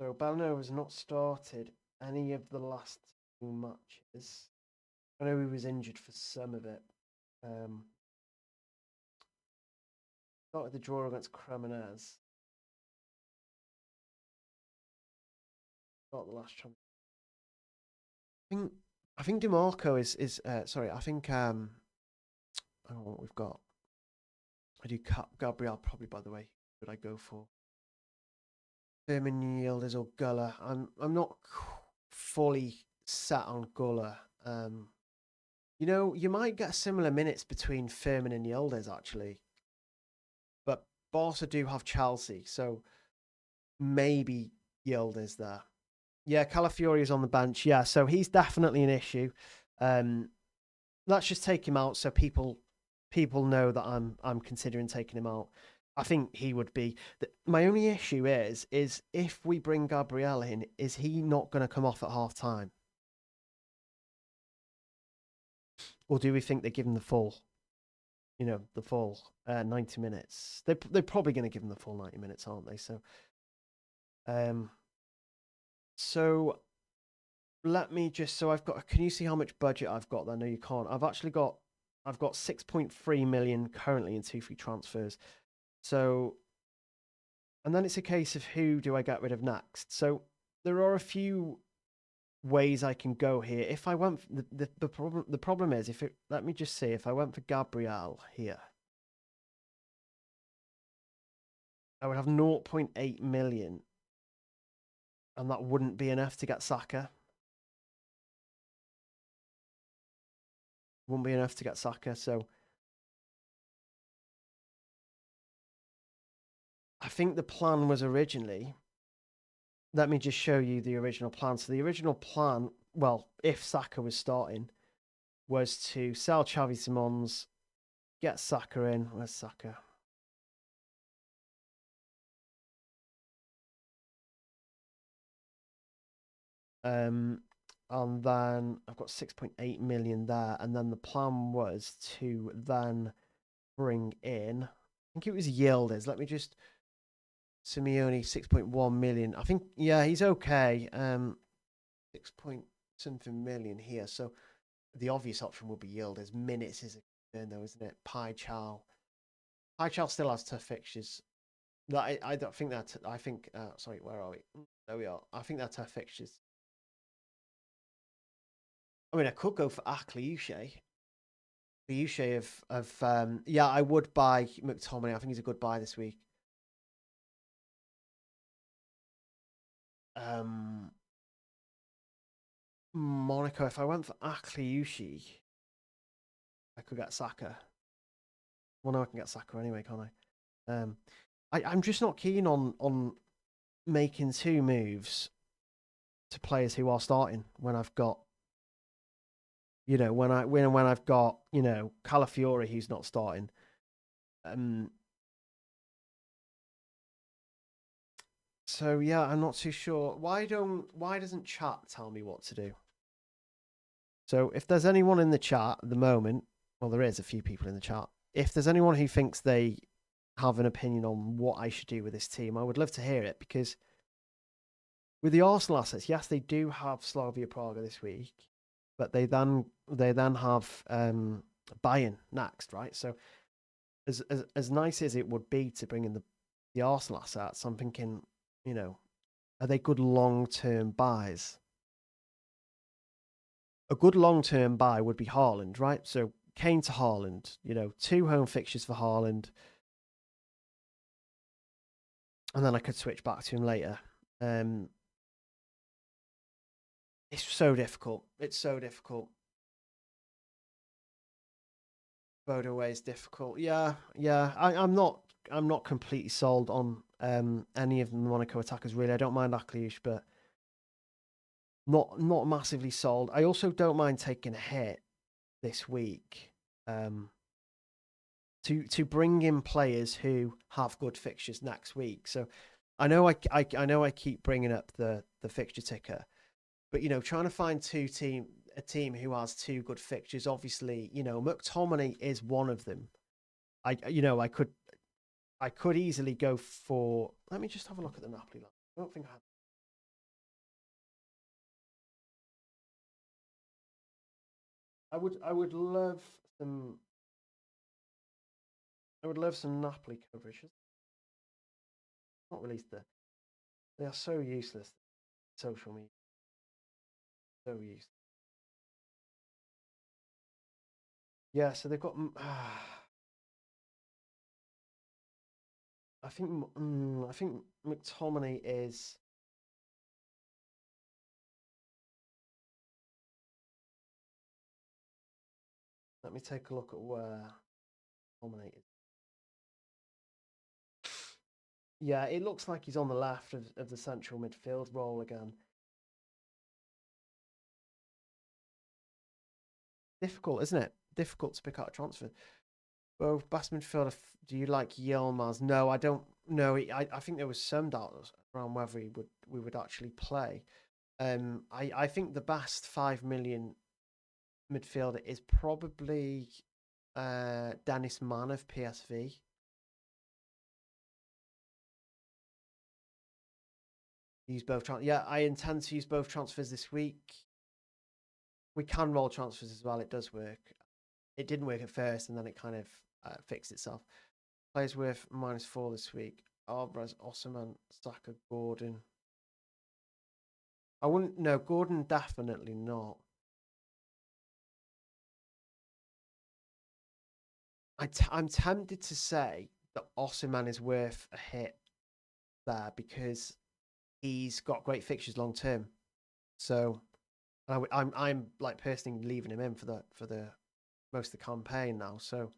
So Bellanova's not started any of the last 2 matches. I know he was injured for some of it. Started the draw against Cremonese. Not the last chance. I think DeMarco is sorry. I think I don't know what we've got. I do Gabriel probably. By the way, would I go for Firmin Yildiz or Guller? I'm not fully set on Guller. You might get similar minutes between Firmin and Yildiz actually, but Barca do have Chelsea, so maybe Yildiz there. Yeah, Calafiori is on the bench. Yeah, so he's definitely an issue. Let's just take him out so people know that I'm considering taking him out. I think he would be. My only issue is if we bring Gabriel in, is he not going to come off at half time? Or do we think they give him the full? The full 90 minutes. They're probably going to give him the full 90 minutes, aren't they? So let me just, can you see how much budget I've got there? No, you can't. I've got 6.3 million currently in 2 free transfers. So, and then it's a case of who do I get rid of next? So there are a few ways I can go here. If I went, the problem is if it. Let me just see. If I went for Gabriel here, I would have 0.8 million, and that wouldn't be enough to get Saka. Wouldn't be enough to get Saka. So I think the plan was originally. Let me just show you the original plan. So the original plan, well, if Saka was starting, was to sell Xavi Simons, get Saka in. Where's Saka? And then I've got 6.8 million there. And then the plan was to then bring in, I think it was Yildiz. Let me just, Simeone, 6.1 million. I think, yeah, he's okay. 6 point something million here. So the obvious option would be Yildiz. Minutes is a concern though, isn't it? Pai Chal still has tough fixtures. I don't think that. I think. Sorry, where are we? There we are. I think they're tough fixtures. I mean, I could go for Akliouche. Akliouche yeah, I would buy McTominay. I think he's a good buy this week. Monaco. If I went for Akliouche, I could get Saka. Well, no, I can get Saka anyway, can't I? I'm just not keen on making two moves to players who are starting when I've got, when I've got, Calafiori who's not starting. So yeah, I'm not too sure. Why doesn't chat tell me what to do? So if there's anyone in the chat at the moment, well, there is a few people in the chat. If there's anyone who thinks they have an opinion on what I should do with this team, I would love to hear it, because with the Arsenal assets, yes, they do have Slavia Praga this week, but they then have Bayern next, right? So as nice as it would be to bring in the Arsenal assets, I'm thinking, are they good long-term buys? A good long-term buy would be Haaland, right? So Kane to Haaland, 2 home fixtures for Haaland, and then I could switch back to him later. It's so difficult. It's so difficult. Both ways difficult. Yeah. I'm not completely sold on any of the Monaco attackers really. I don't mind Akliouche, but not massively sold. I also don't mind taking a hit this week to bring in players who have good fixtures next week. So I know I keep bringing up the fixture ticker, but trying to find a team who has 2 good fixtures. Obviously, McTominay is one of them. I could easily go for. Let me just have a look at the Napoli line. I don't think I have. I would love some. I would love some Napoli coverage. Not released there. They are so useless. Social media, so useless. Yeah, so they've got. I think McTominay is. Let me take a look at where McTominay is. Yeah, it looks like he's on the left of the central midfield role again. Difficult, isn't it? Difficult to pick out a transfer. Well, best midfielder. Do you like Yilmaz? No, I don't. No, I think there was some doubt around whether we would actually play. I think the best 5 million midfielder is probably Dennis Mann of PSV. Use both yeah, I intend to use both transfers this week. We can roll transfers as well. It does work. It didn't work at first, and then it kind of fixed itself. Players worth -4 this week. Alvarez, Osman, Saka, Gordon. I wouldn't. No, Gordon definitely not. I'm tempted to say that Osimhen is worth a hit there because he's got great fixtures long term. So I'm like personally leaving him in for the most of the campaign now. So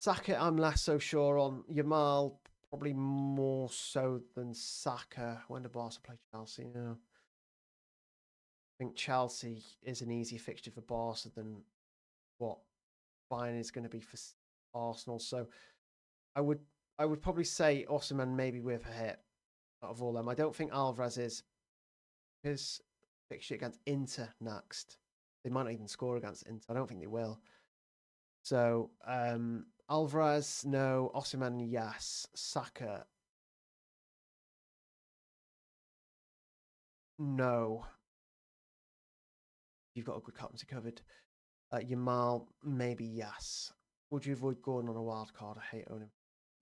Saka, I'm less so sure on. Yamal, probably more so than Saka. When did Barca play Chelsea? Yeah. I think Chelsea is an easier fixture for Barca than what Bayern is going to be for Arsenal. So I would probably say Osimhen may be worth a hit out of all them. I don't think Alvarez is. His fixture against Inter next. They might not even score against Inter. I don't think they will. So Alvarez, no. Osimhen, yes. Saka, no. You've got a good captaincy covered. Yamal, maybe yes. Would you avoid Gordon on a wild card? I hate owning him.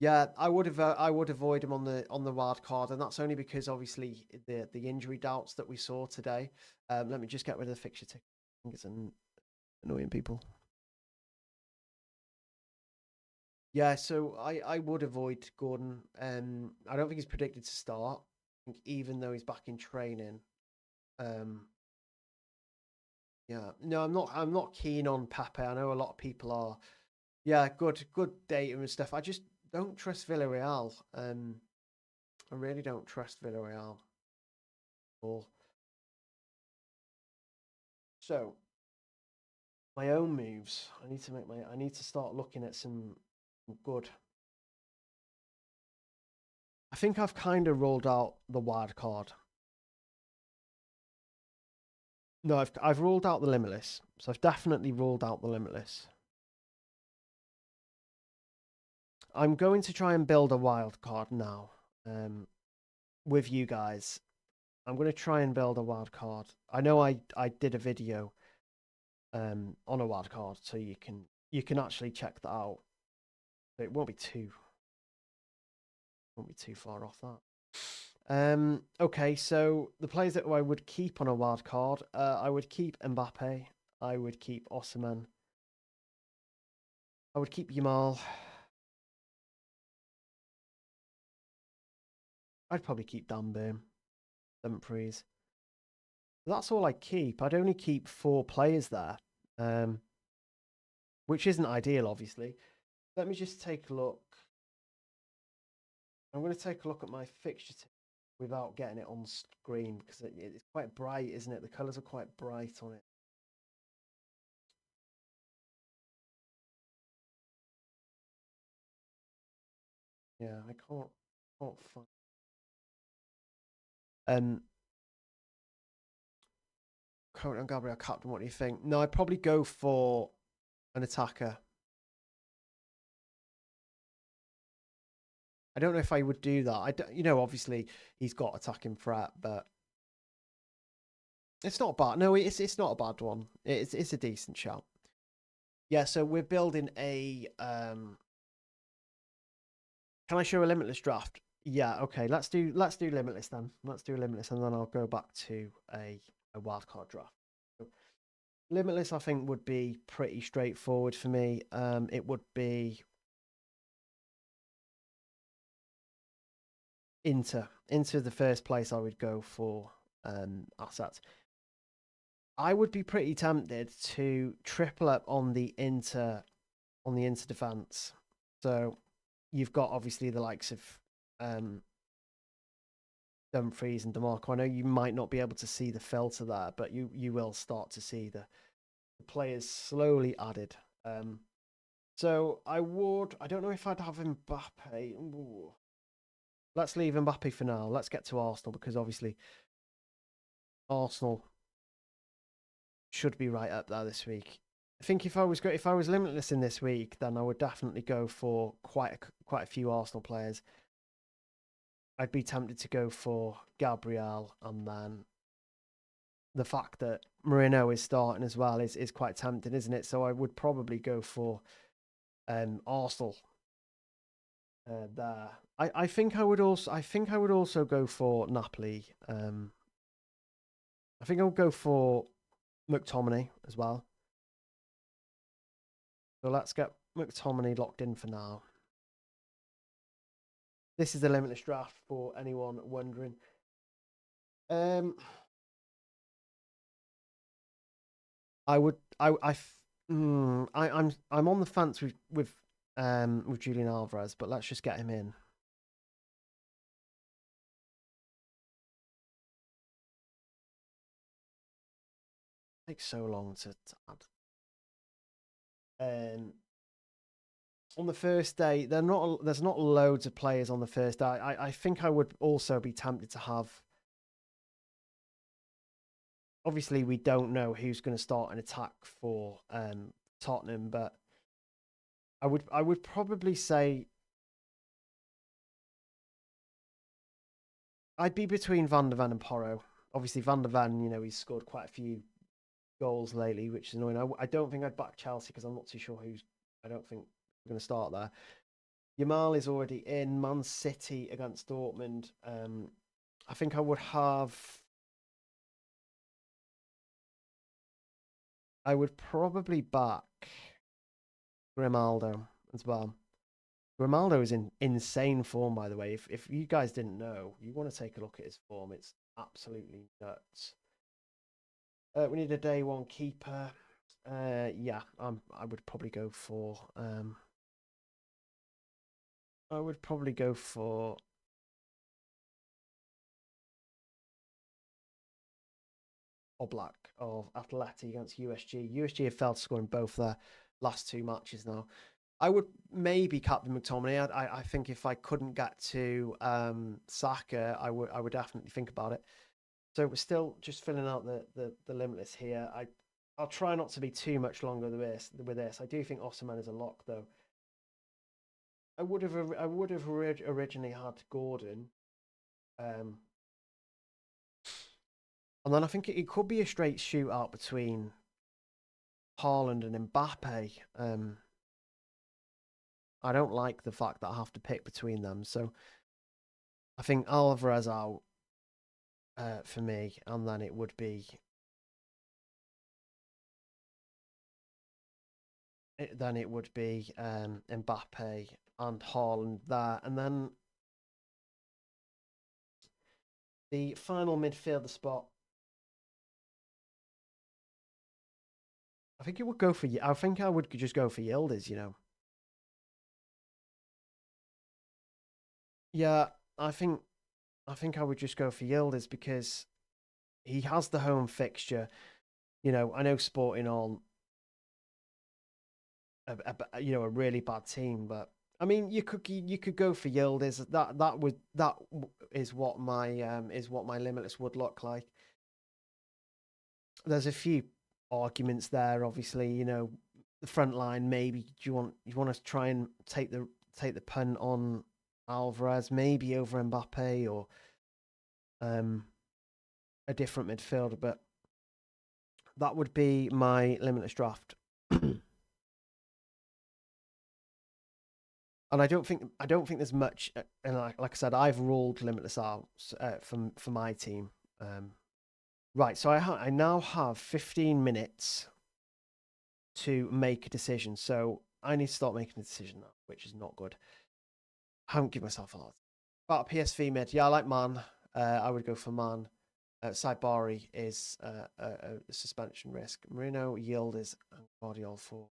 Yeah, I would have. I would avoid him on the wild card, and that's only because obviously the injury doubts that we saw today. Let me just get rid of the fixture ticket. I think it's annoying people. Yeah, so I would avoid Gordon. I don't think he's predicted to start. I think even though he's back in training. Yeah, no, I'm not keen on Pepe. I know a lot of people are. Yeah, good data and stuff. I just don't trust Villarreal. I really don't trust Villarreal. Or so my own moves. I need to start looking at some good. I think I've kind of rolled out the wild card. No, I've ruled out the limitless. So I've definitely ruled out the limitless. I'm going to try and build a wild card now. With you guys. I'm going to try and build a wild card. I know I did a video on a wild card, so you can actually check that out. It won't be too far off that. Okay, so the players that I would keep on a wild card, I would keep Mbappe, I would keep Osimhen, I would keep Yamal. I'd probably keep Dumfries. That's all I keep. I'd only keep 4 players there, which isn't ideal, obviously. Let me just take a look. I'm going to take a look at my fixture without getting it on screen because it's quite bright, isn't it? The colours are quite bright on it. Yeah, I can't find. Current on Gabriel captain. What do you think? No, I'd probably go for an attacker. I don't know if I would do that. Obviously he's got attacking threat, but it's not bad. No, it's not a bad one. It's a decent shout. Yeah, so we're building a. Can I show a limitless draft? Yeah, okay. Let's do limitless then. Let's do limitless, and then I'll go back to a wildcard draft. So, limitless, I think, would be pretty straightforward for me. It would be Inter the first place I would go for assets. I would be pretty tempted to triple up on the Inter defense. So you've got obviously the likes of Dumfries and DeMarco. I know you might not be able to see the filter there, but you will start to see the players slowly added. So I don't know if I'd have Mbappe. Ooh. Let's leave Mbappe for now. Let's get to Arsenal because obviously Arsenal should be right up there this week. I think if I was limitless in this week, then I would definitely go for quite a few Arsenal players. I'd be tempted to go for Gabriel, and then the fact that Moreno is starting as well is quite tempting, isn't it? So I would probably go for Arsenal there. I think I would also go for Napoli. I think I'll go for McTominay as well. So let's get McTominay locked in for now. This is the limitless draft for anyone wondering. I'm on the fence with Julian Alvarez, but let's just get him in. It takes so long to add. On the first day, there's not loads of players on the first day. I think I would also be tempted to have. Obviously, we don't know who's going to start an attack for Tottenham, but I would probably say I'd be between Van der Ven and Porro. Obviously, Van der Ven, he's scored quite a few goals lately, which is annoying. I don't think I'd back Chelsea because I'm not too sure who's. I don't think we're going to start there. Yamal is already in. Man City against Dortmund. I think I would have. I would probably back Grimaldo as well. Grimaldo is in insane form, by the way. If you guys didn't know, you want to take a look at his form. It's absolutely nuts. We need a day one keeper. Yeah, I would probably go for. I would probably go for. Oblak of Atleti against USG. USG have failed to score in both their last two matches now. I would maybe captain McTominay. I think if I couldn't get to Saka, I would definitely think about it. So we're still just filling out the limitless here. I'll try not to be too much longer with this. I do think Osimhen is a lock though. I would have originally had Gordon, and then I think it could be a straight shootout between Haaland and Mbappe. I don't like the fact that I have to pick between them, so I think Alvarez out for me, and then it would be Mbappe and Haaland there, and then the final midfielder spot. I think it would go for. I think I would just go for Yildiz. Yeah, I think I would just go for Yildiz because he has the home fixture. I know Sporting on a really bad team, but I mean you could go for Yildiz. That is what my limitless would look like. There's a few arguments there, obviously. The front line. Maybe you want to try and take the punt on Alvarez, maybe over Mbappe or a different midfielder, but that would be my limitless draft. And I don't think there's much. And like I said, I've ruled limitless out for my team. Right, so I now have 15 minutes to make a decision. So I need to start making a decision now, which is not good. I haven't given myself a lot. But PSV mid, yeah, I like Man. I would go for Man. Saibari is a suspension risk. Marino, Yildiz, and Guardiola for.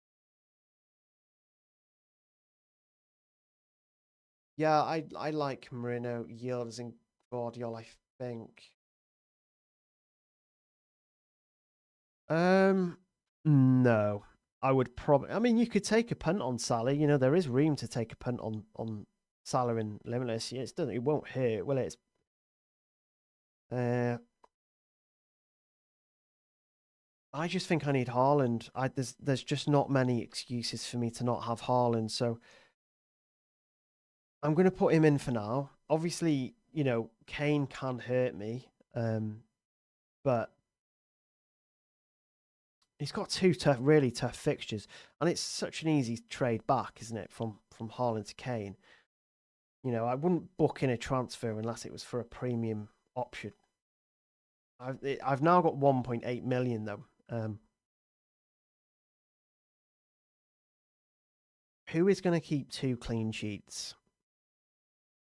Yeah, I like Marino, Yildiz, and Guardiola, I think. No. I would probably. I mean, you could take a punt on Salah. There is room to take a punt on Salah in Limitless. Yeah, it won't hurt, will it? I just think I need Haaland. There's just not many excuses for me to not have Haaland. So I'm going to put him in for now. Obviously, Kane can hurt me, but he's got two really tough fixtures, and it's such an easy trade back, isn't it, from Haaland to Kane? I wouldn't book in a transfer unless it was for a premium option. I've now got 1.8 million though. Who is going to keep 2 clean sheets?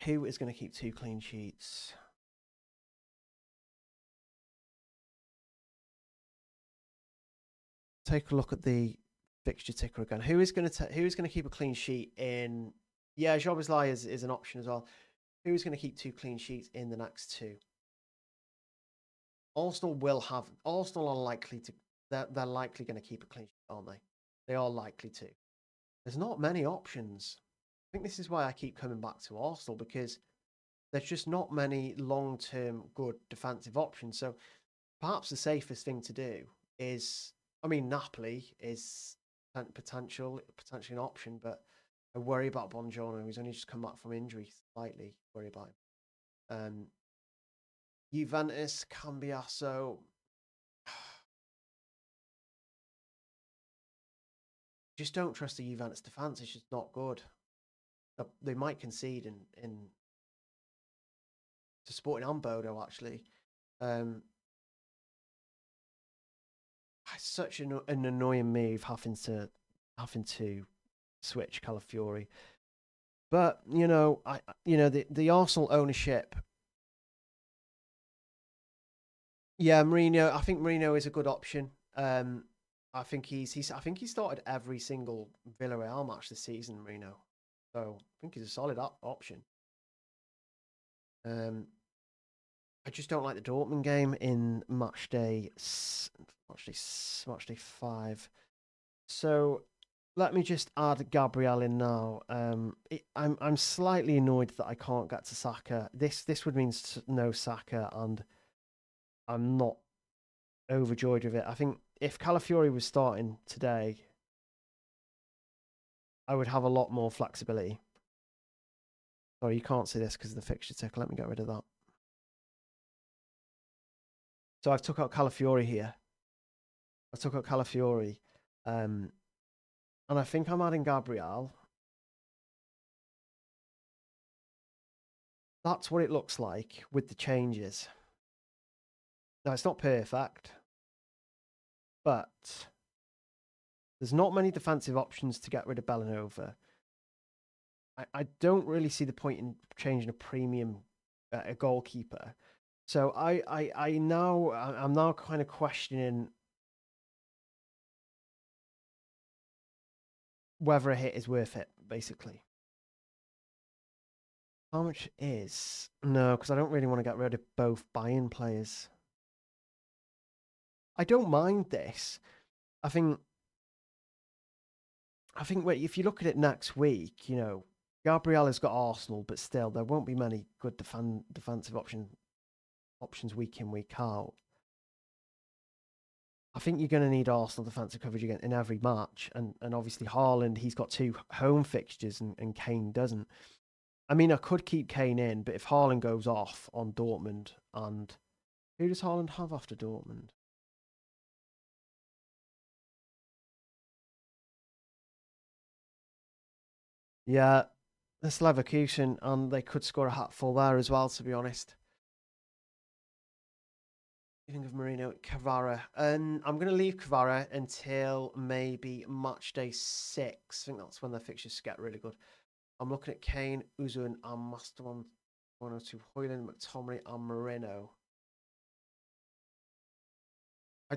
Who is going to keep 2 clean sheets? Take a look at the fixture ticker again. Who is going to keep a clean sheet in? Yeah, Jobberslai is an option as well. Who's going to keep 2 clean sheets in the next 2? Arsenal are likely to. They're likely going to keep a clean sheet, aren't they? They are likely to. There's not many options. I think this is why I keep coming back to Arsenal, because there's just not many long-term good defensive options. So perhaps the safest thing to do is, I mean, Napoli is potentially an option, but I worry about Bongiorno, who's only just come back from injury. Slightly worry about him. Juventus, Cambiasso. Just don't trust the Juventus defense. It's just not good. They might concede in to Sporting and Bodo, actually. It's such an annoying move having to switch Calafiori. But the Arsenal ownership. Yeah, Mourinho. I think Mourinho is a good option. I think he started every single Villarreal match this season, Mourinho. So I think he's a solid option. I just don't like the Dortmund game in matchday 5. So let me just add Gabriel in now. I'm slightly annoyed that I can't get to Saka. This would mean no Saka, and I'm not overjoyed with it. I think if Calafiori was starting today, I would have a lot more flexibility. Sorry, you can't see this because of the fixture ticker. Let me get rid of that. So I've took out Calafiori here. I took out Calafiori. And I think I'm adding Gabriel. That's what it looks like with the changes. Now, it's not perfect, but there's not many defensive options to get rid of Bellanova. I don't really see the point in changing a premium a goalkeeper. So I'm now kind of questioning whether a hit is worth it, basically. How much is? No, because I don't really want to get rid of both buy-in players. I don't mind this. I think if you look at it next week, Gabriel has got Arsenal, but still there won't be many good defensive options week in, week out. I think you're going to need Arsenal defensive coverage again in every match, and obviously Haaland, he's got 2 home fixtures and Kane doesn't. I mean, I could keep Kane in, but if Haaland goes off on Dortmund, and who does Haaland have after Dortmund? Yeah, it's Leverkusen, and they could score a hatful there as well, to be honest. You think of Marino, Kvara, and I'm going to leave Kvara until maybe match day 6. I think that's when their fixtures get really good. I'm looking at Kane, Uzun, and Masterman, 102, Hoyland, McTominay, and Marino.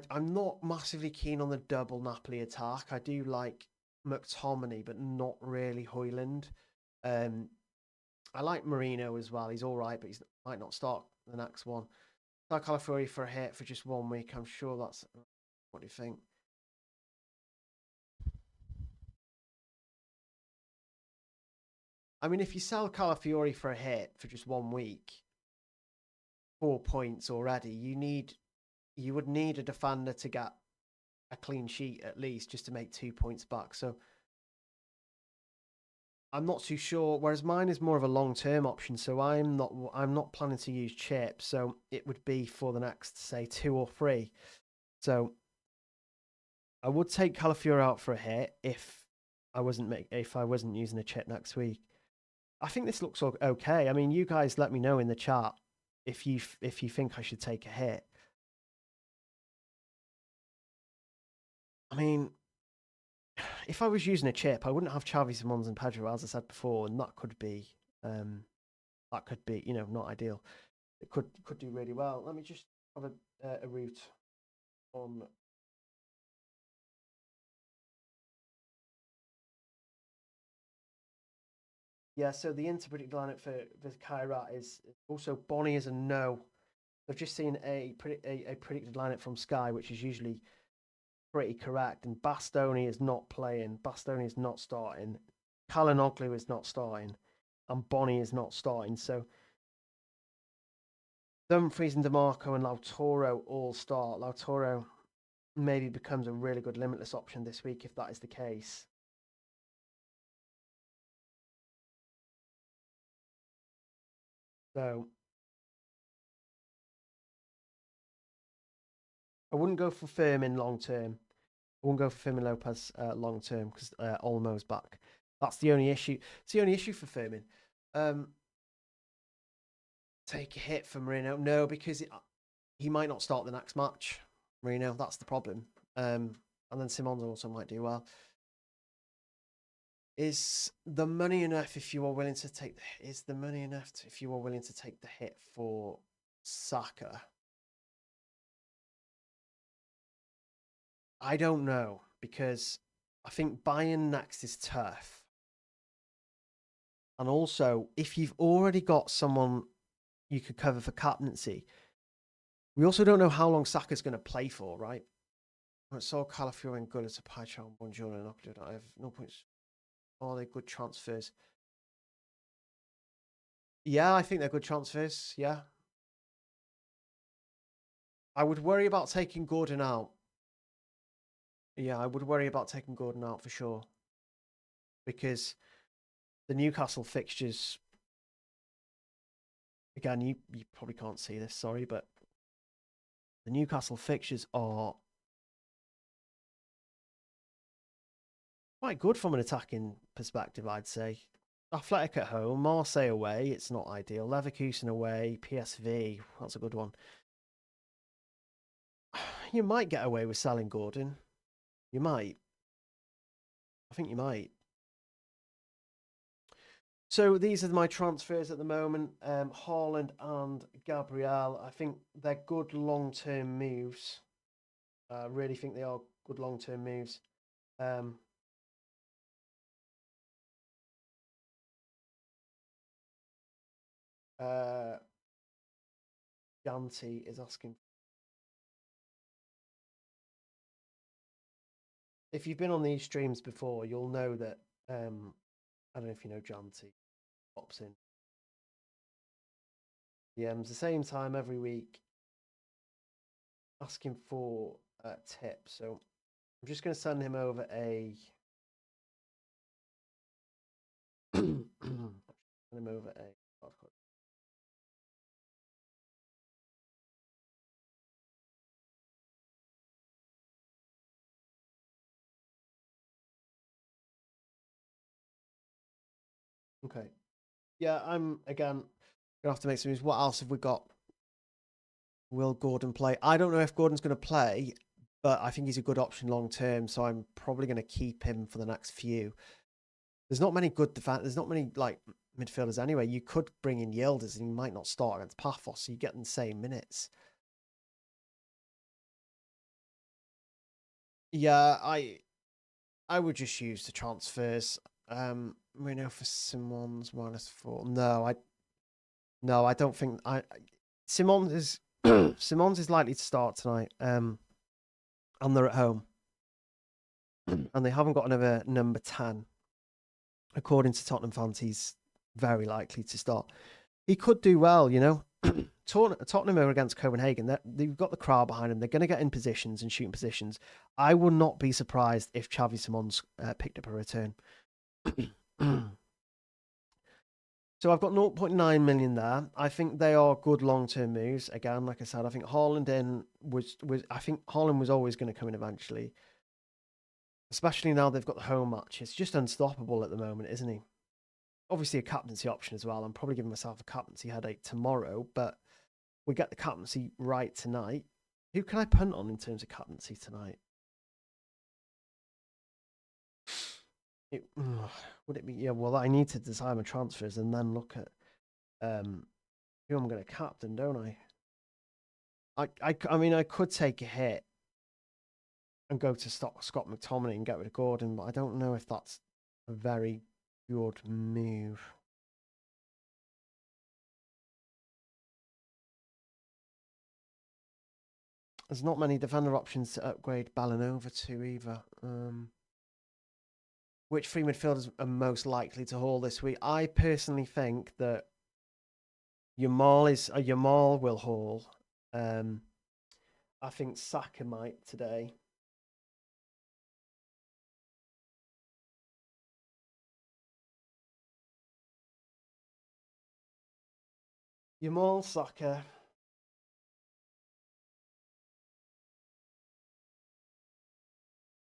I'm not massively keen on the double Napoli attack. I do like McTominay, but not really Hoyland. I like Marino as well. He's all right, but he might not start the next one. Calafiori for a hit for just 1 week. I'm sure that's. What do you think? I mean, if you sell Calafiori for a hit for just 1 week, 4 points already. You would need a defender to get a clean sheet at least, just to make 2 points back. So I'm not too sure. Whereas mine is more of a long-term option, so I'm not planning to use chip. So it would be for the next, say, 2 or 3. So I would take Calafiori out for a hit if I wasn't using a chip next week. I think this looks okay. I mean, you guys let me know in the chat if you think I should take a hit. I mean, if I was using a chip, I wouldn't have Xavi Simons and Pedro, as I said before, and that could be, not ideal. It could do really well. Let me just have a route on. Yeah, so the inter-predicted lineup for Kairat is also Bonnie is a no. I've just seen a predicted lineup from Sky, which is usually pretty correct, and Bastoni is not playing. Bastoni is not starting. Kalinoglu is not starting, and Bonnie is not starting. So Dumfries and DeMarco and Lautaro all start. Lautaro maybe becomes a really good limitless option this week if that is the case. So I wouldn't go for Firmin long term. I wouldn't go for Firmin Lopez long term because Olmo's back. That's the only issue. It's the only issue for Firmin. Take a hit for Marino? No, because he might not start the next match. Marino, that's the problem. And then Simons also might do well. Is the money enough if you are willing to take? Is the money enough if you are willing to take the hit for Saka? I don't know because I think buying next is tough. And also, if you've already got someone you could cover for captaincy, we also don't know how long Saka's going to play for, right? I saw Calafiore and Gullit to Paichon, Bonjour, and I have no points. Are they good transfers? Yeah, I think they're good transfers. Yeah. I would worry about taking Gordon out. Yeah, I would worry about taking Gordon out for sure. Because the Newcastle fixtures, again, you probably can't see this, sorry, but the Newcastle fixtures are quite good from an attacking perspective, I'd say. Athletic at home, Marseille away, it's not ideal. Leverkusen away, PSV, that's a good one. You might get away with selling Gordon. You might. I think you might. So these are my transfers at the moment. Haaland and Gabriel. I think they're good long-term moves. I really think they are good long-term moves. Janti is asking. If you've been on these streams before, you'll know that I don't know if you know Janti pops in. DMs the same time every week, asking for tips. So I'm just going to send him over a. Send him over a. Okay. Yeah, I'm again gonna have to make some moves. What else have we got? Will Gordon play? I don't know if Gordon's going to play, but I think he's a good option long term. So I'm probably going to keep him for the next few. There's not many good defense. There's not many like midfielders anyway. You could bring in Yildiz, and he might not start against Paphos, so you get the same minutes. Yeah, I would just use the transfers. Marino for Simons -4. No, I don't think Simons is Simons is likely to start tonight. And they're at home. And they haven't got another number 10. According to Tottenham fans, he's very likely to start. He could do well, you know. Tottenham are against Copenhagen. They've got the crowd behind them. They're going to get in positions and shooting positions. I would not be surprised if Xavi Simons picked up a return. So I've got 0.9 million there. I think they are good long-term moves. Again, like I said, I think Haaland I think Haaland was always going to come in eventually. Especially now they've got the home match. It's just unstoppable at the moment, isn't he? Obviously a captaincy option as well. I'm probably giving myself a captaincy headache tomorrow, but we get the captaincy right tonight. Who can I punt on in terms of captaincy tonight? Would it be? Yeah, well, I need to decide my transfers and then look at who I'm going to captain, don't I? I mean, I could take a hit and go to Scott McTominay and get rid of Gordon, but I don't know if that's a very good move. There's not many defender options to upgrade Ballinova to either. Which three midfielders are most likely to haul this week? I personally think that Yamal will haul. I think Saka might today. Yamal, Saka.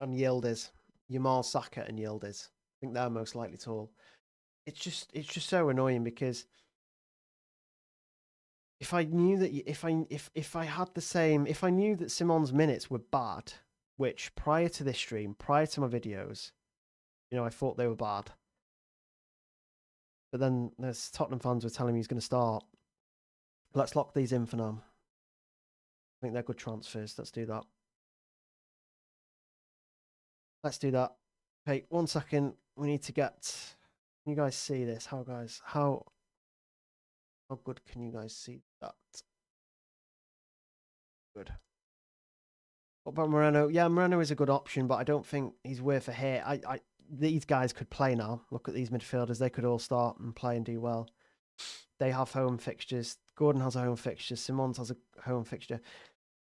And Yildiz. Yamal, Saka, and Yildiz. I think they're most likely to haul. It's just so annoying because if I knew that if I had the same, if I knew that Simon's minutes were bad, which prior to this stream, prior to my videos, I thought they were bad. But then there's Tottenham fans were telling me he's going to start. Let's lock these in for now. I think they're good transfers. Let's do that. Let's do that. Okay, 1 second. We need to get. Can you guys see this? How good can you guys see that? Good. What about Moreno? Yeah, Moreno is a good option, but I don't think he's worth a hit. These guys could play now. Look at these midfielders; they could all start and play and do well. They have home fixtures. Gordon has a home fixture. Simons has a home fixture.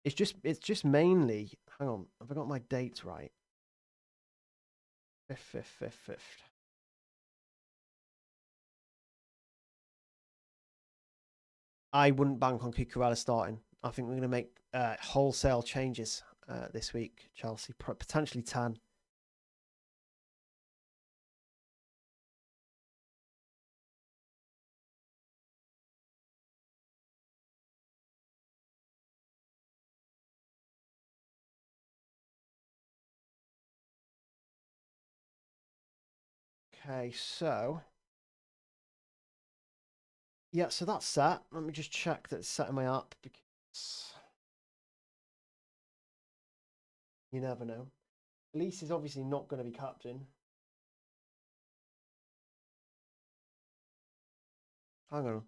It's just mainly. Hang on, have I got my dates right? 5th. I wouldn't bank on Cucurella starting. I think we're going to make wholesale changes this week. Chelsea potentially 10. Okay, so yeah, so that's set. Let me just check that it's set in my app because you never know. Elise is obviously not going to be captain. Hang on.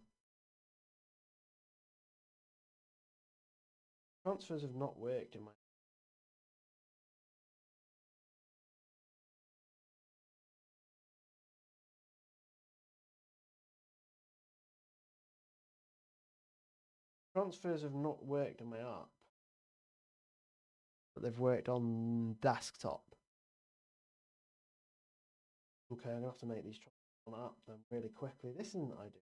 Transfers have not worked in my. Transfers have not worked in my app, but they've worked on desktop. Okay, I'm gonna have to make these transfers on app then really quickly. This isn't ideal.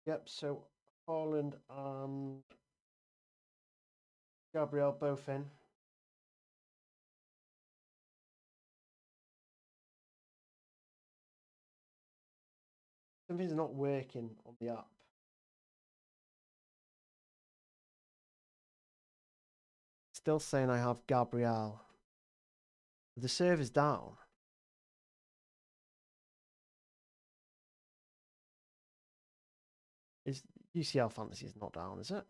Yep. So Holland and Gabriel both in. Something's not working on the app. Still saying I have Gabriel. The server's down. Is UCL Fantasy is not down, is it?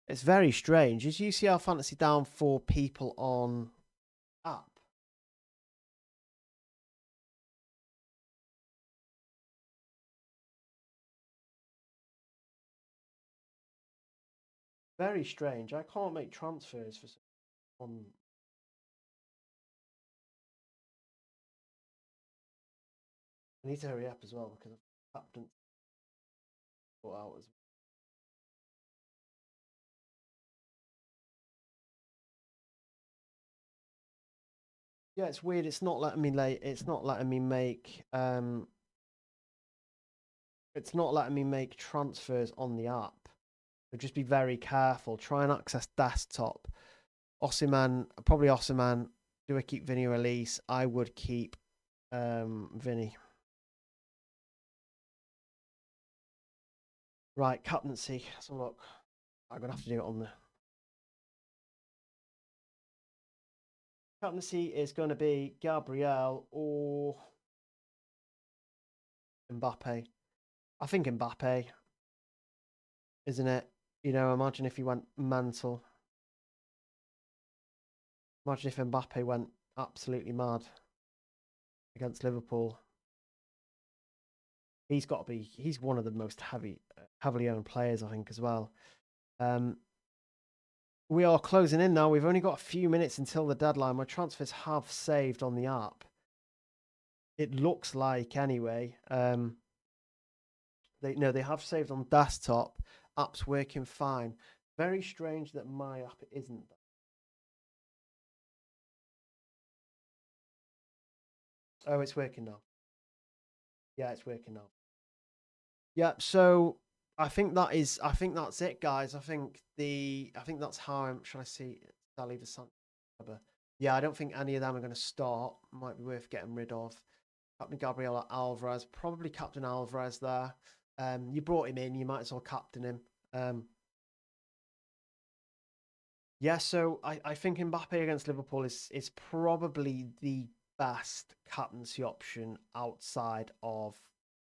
It's very strange. Is UCL Fantasy down for people on app? Very strange. I can't make transfers for on. I need to hurry up as well because I've captain out as well. Yeah, it's weird. It's not letting me It's not letting me make. It's not letting me make transfers on the app. So just be very careful. Try and access desktop. Osimhen, probably Osimhen. Do I keep Vinny or Elise? I would keep Vinny. Right, captaincy. So look, I'm gonna have to do it on the captaincy is going to be Gabriel or Mbappe. I think Mbappe, isn't it? You know, imagine if he went mental. Imagine if Mbappe went absolutely mad against Liverpool. He's got to be. He's one of the most heavily owned players, I think, as well. We are closing in now. We've only got a few minutes until the deadline. My transfers have saved on the app. It looks like anyway. They have saved on desktop. App's working fine. Very strange that my app isn't. Oh, it's working now. Yeah, it's working now. Yeah, so I think that's it, guys. I think that's how should I see Sally the Sun. Yeah, I don't think any of them are going to start. Might be worth getting rid of. Captain Gabriel Alvarez, probably Captain Alvarez there. You brought him in, you might as well captain him. Yeah, so I think Mbappe against Liverpool is probably the best captaincy option outside of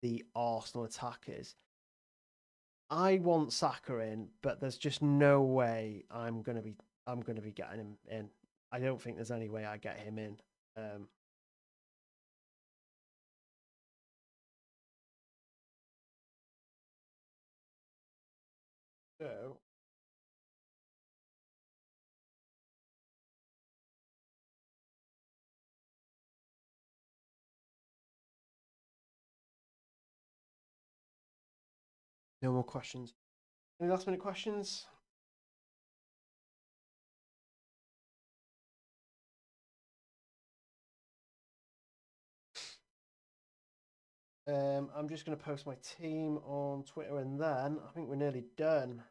the Arsenal attackers. I want Saka in, but there's just no way I'm gonna be getting him in. I don't think there's any way I get him in. So no more questions. Any last minute questions? I'm just going to post my team on Twitter and then I think we're nearly done.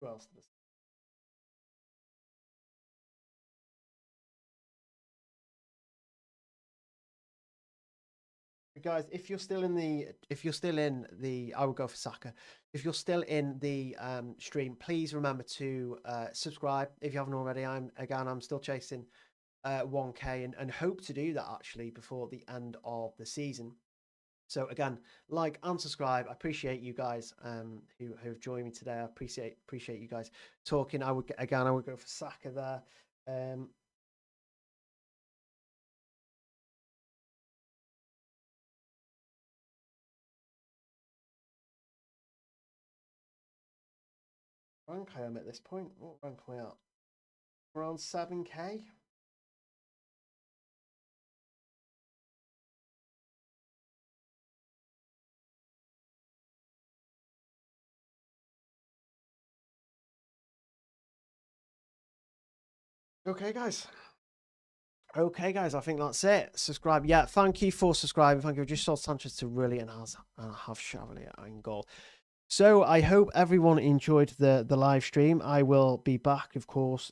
Who else? Guys, if you're still in the, I would go for Saka. If you're still in the stream, please remember to subscribe if you haven't already. I'm still chasing 1K and hope to do that actually before the end of the season. So again, like and subscribe. I appreciate you guys who've joined me today. I appreciate you guys talking. I would go for Saka there. Rank I am at this point. What rank am I at? Around 7K. Okay, guys. Okay, guys, I think that's it. Subscribe. Yeah, thank you for subscribing. Thank you. I just saw Sanchez to really enhance and have Chevalier and goal. So I hope everyone enjoyed the live stream. I will be back, of course.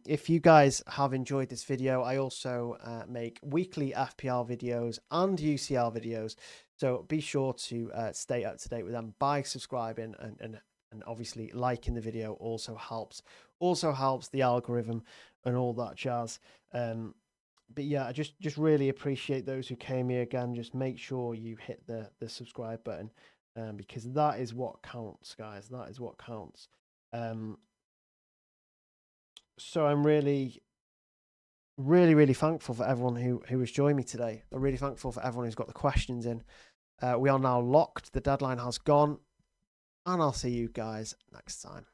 If you guys have enjoyed this video, I also make weekly FPL videos and UCL videos. So be sure to stay up to date with them by subscribing and obviously liking the video also helps. Also helps the algorithm and all that jazz. But yeah, I just really appreciate those who came here again. Just make sure you hit the subscribe button. Because that is what counts, guys. That is what counts. So I'm really thankful for everyone who has joined me today. I'm really thankful for everyone who's got the questions in. We are now locked. The deadline has gone. And I'll see you guys next time.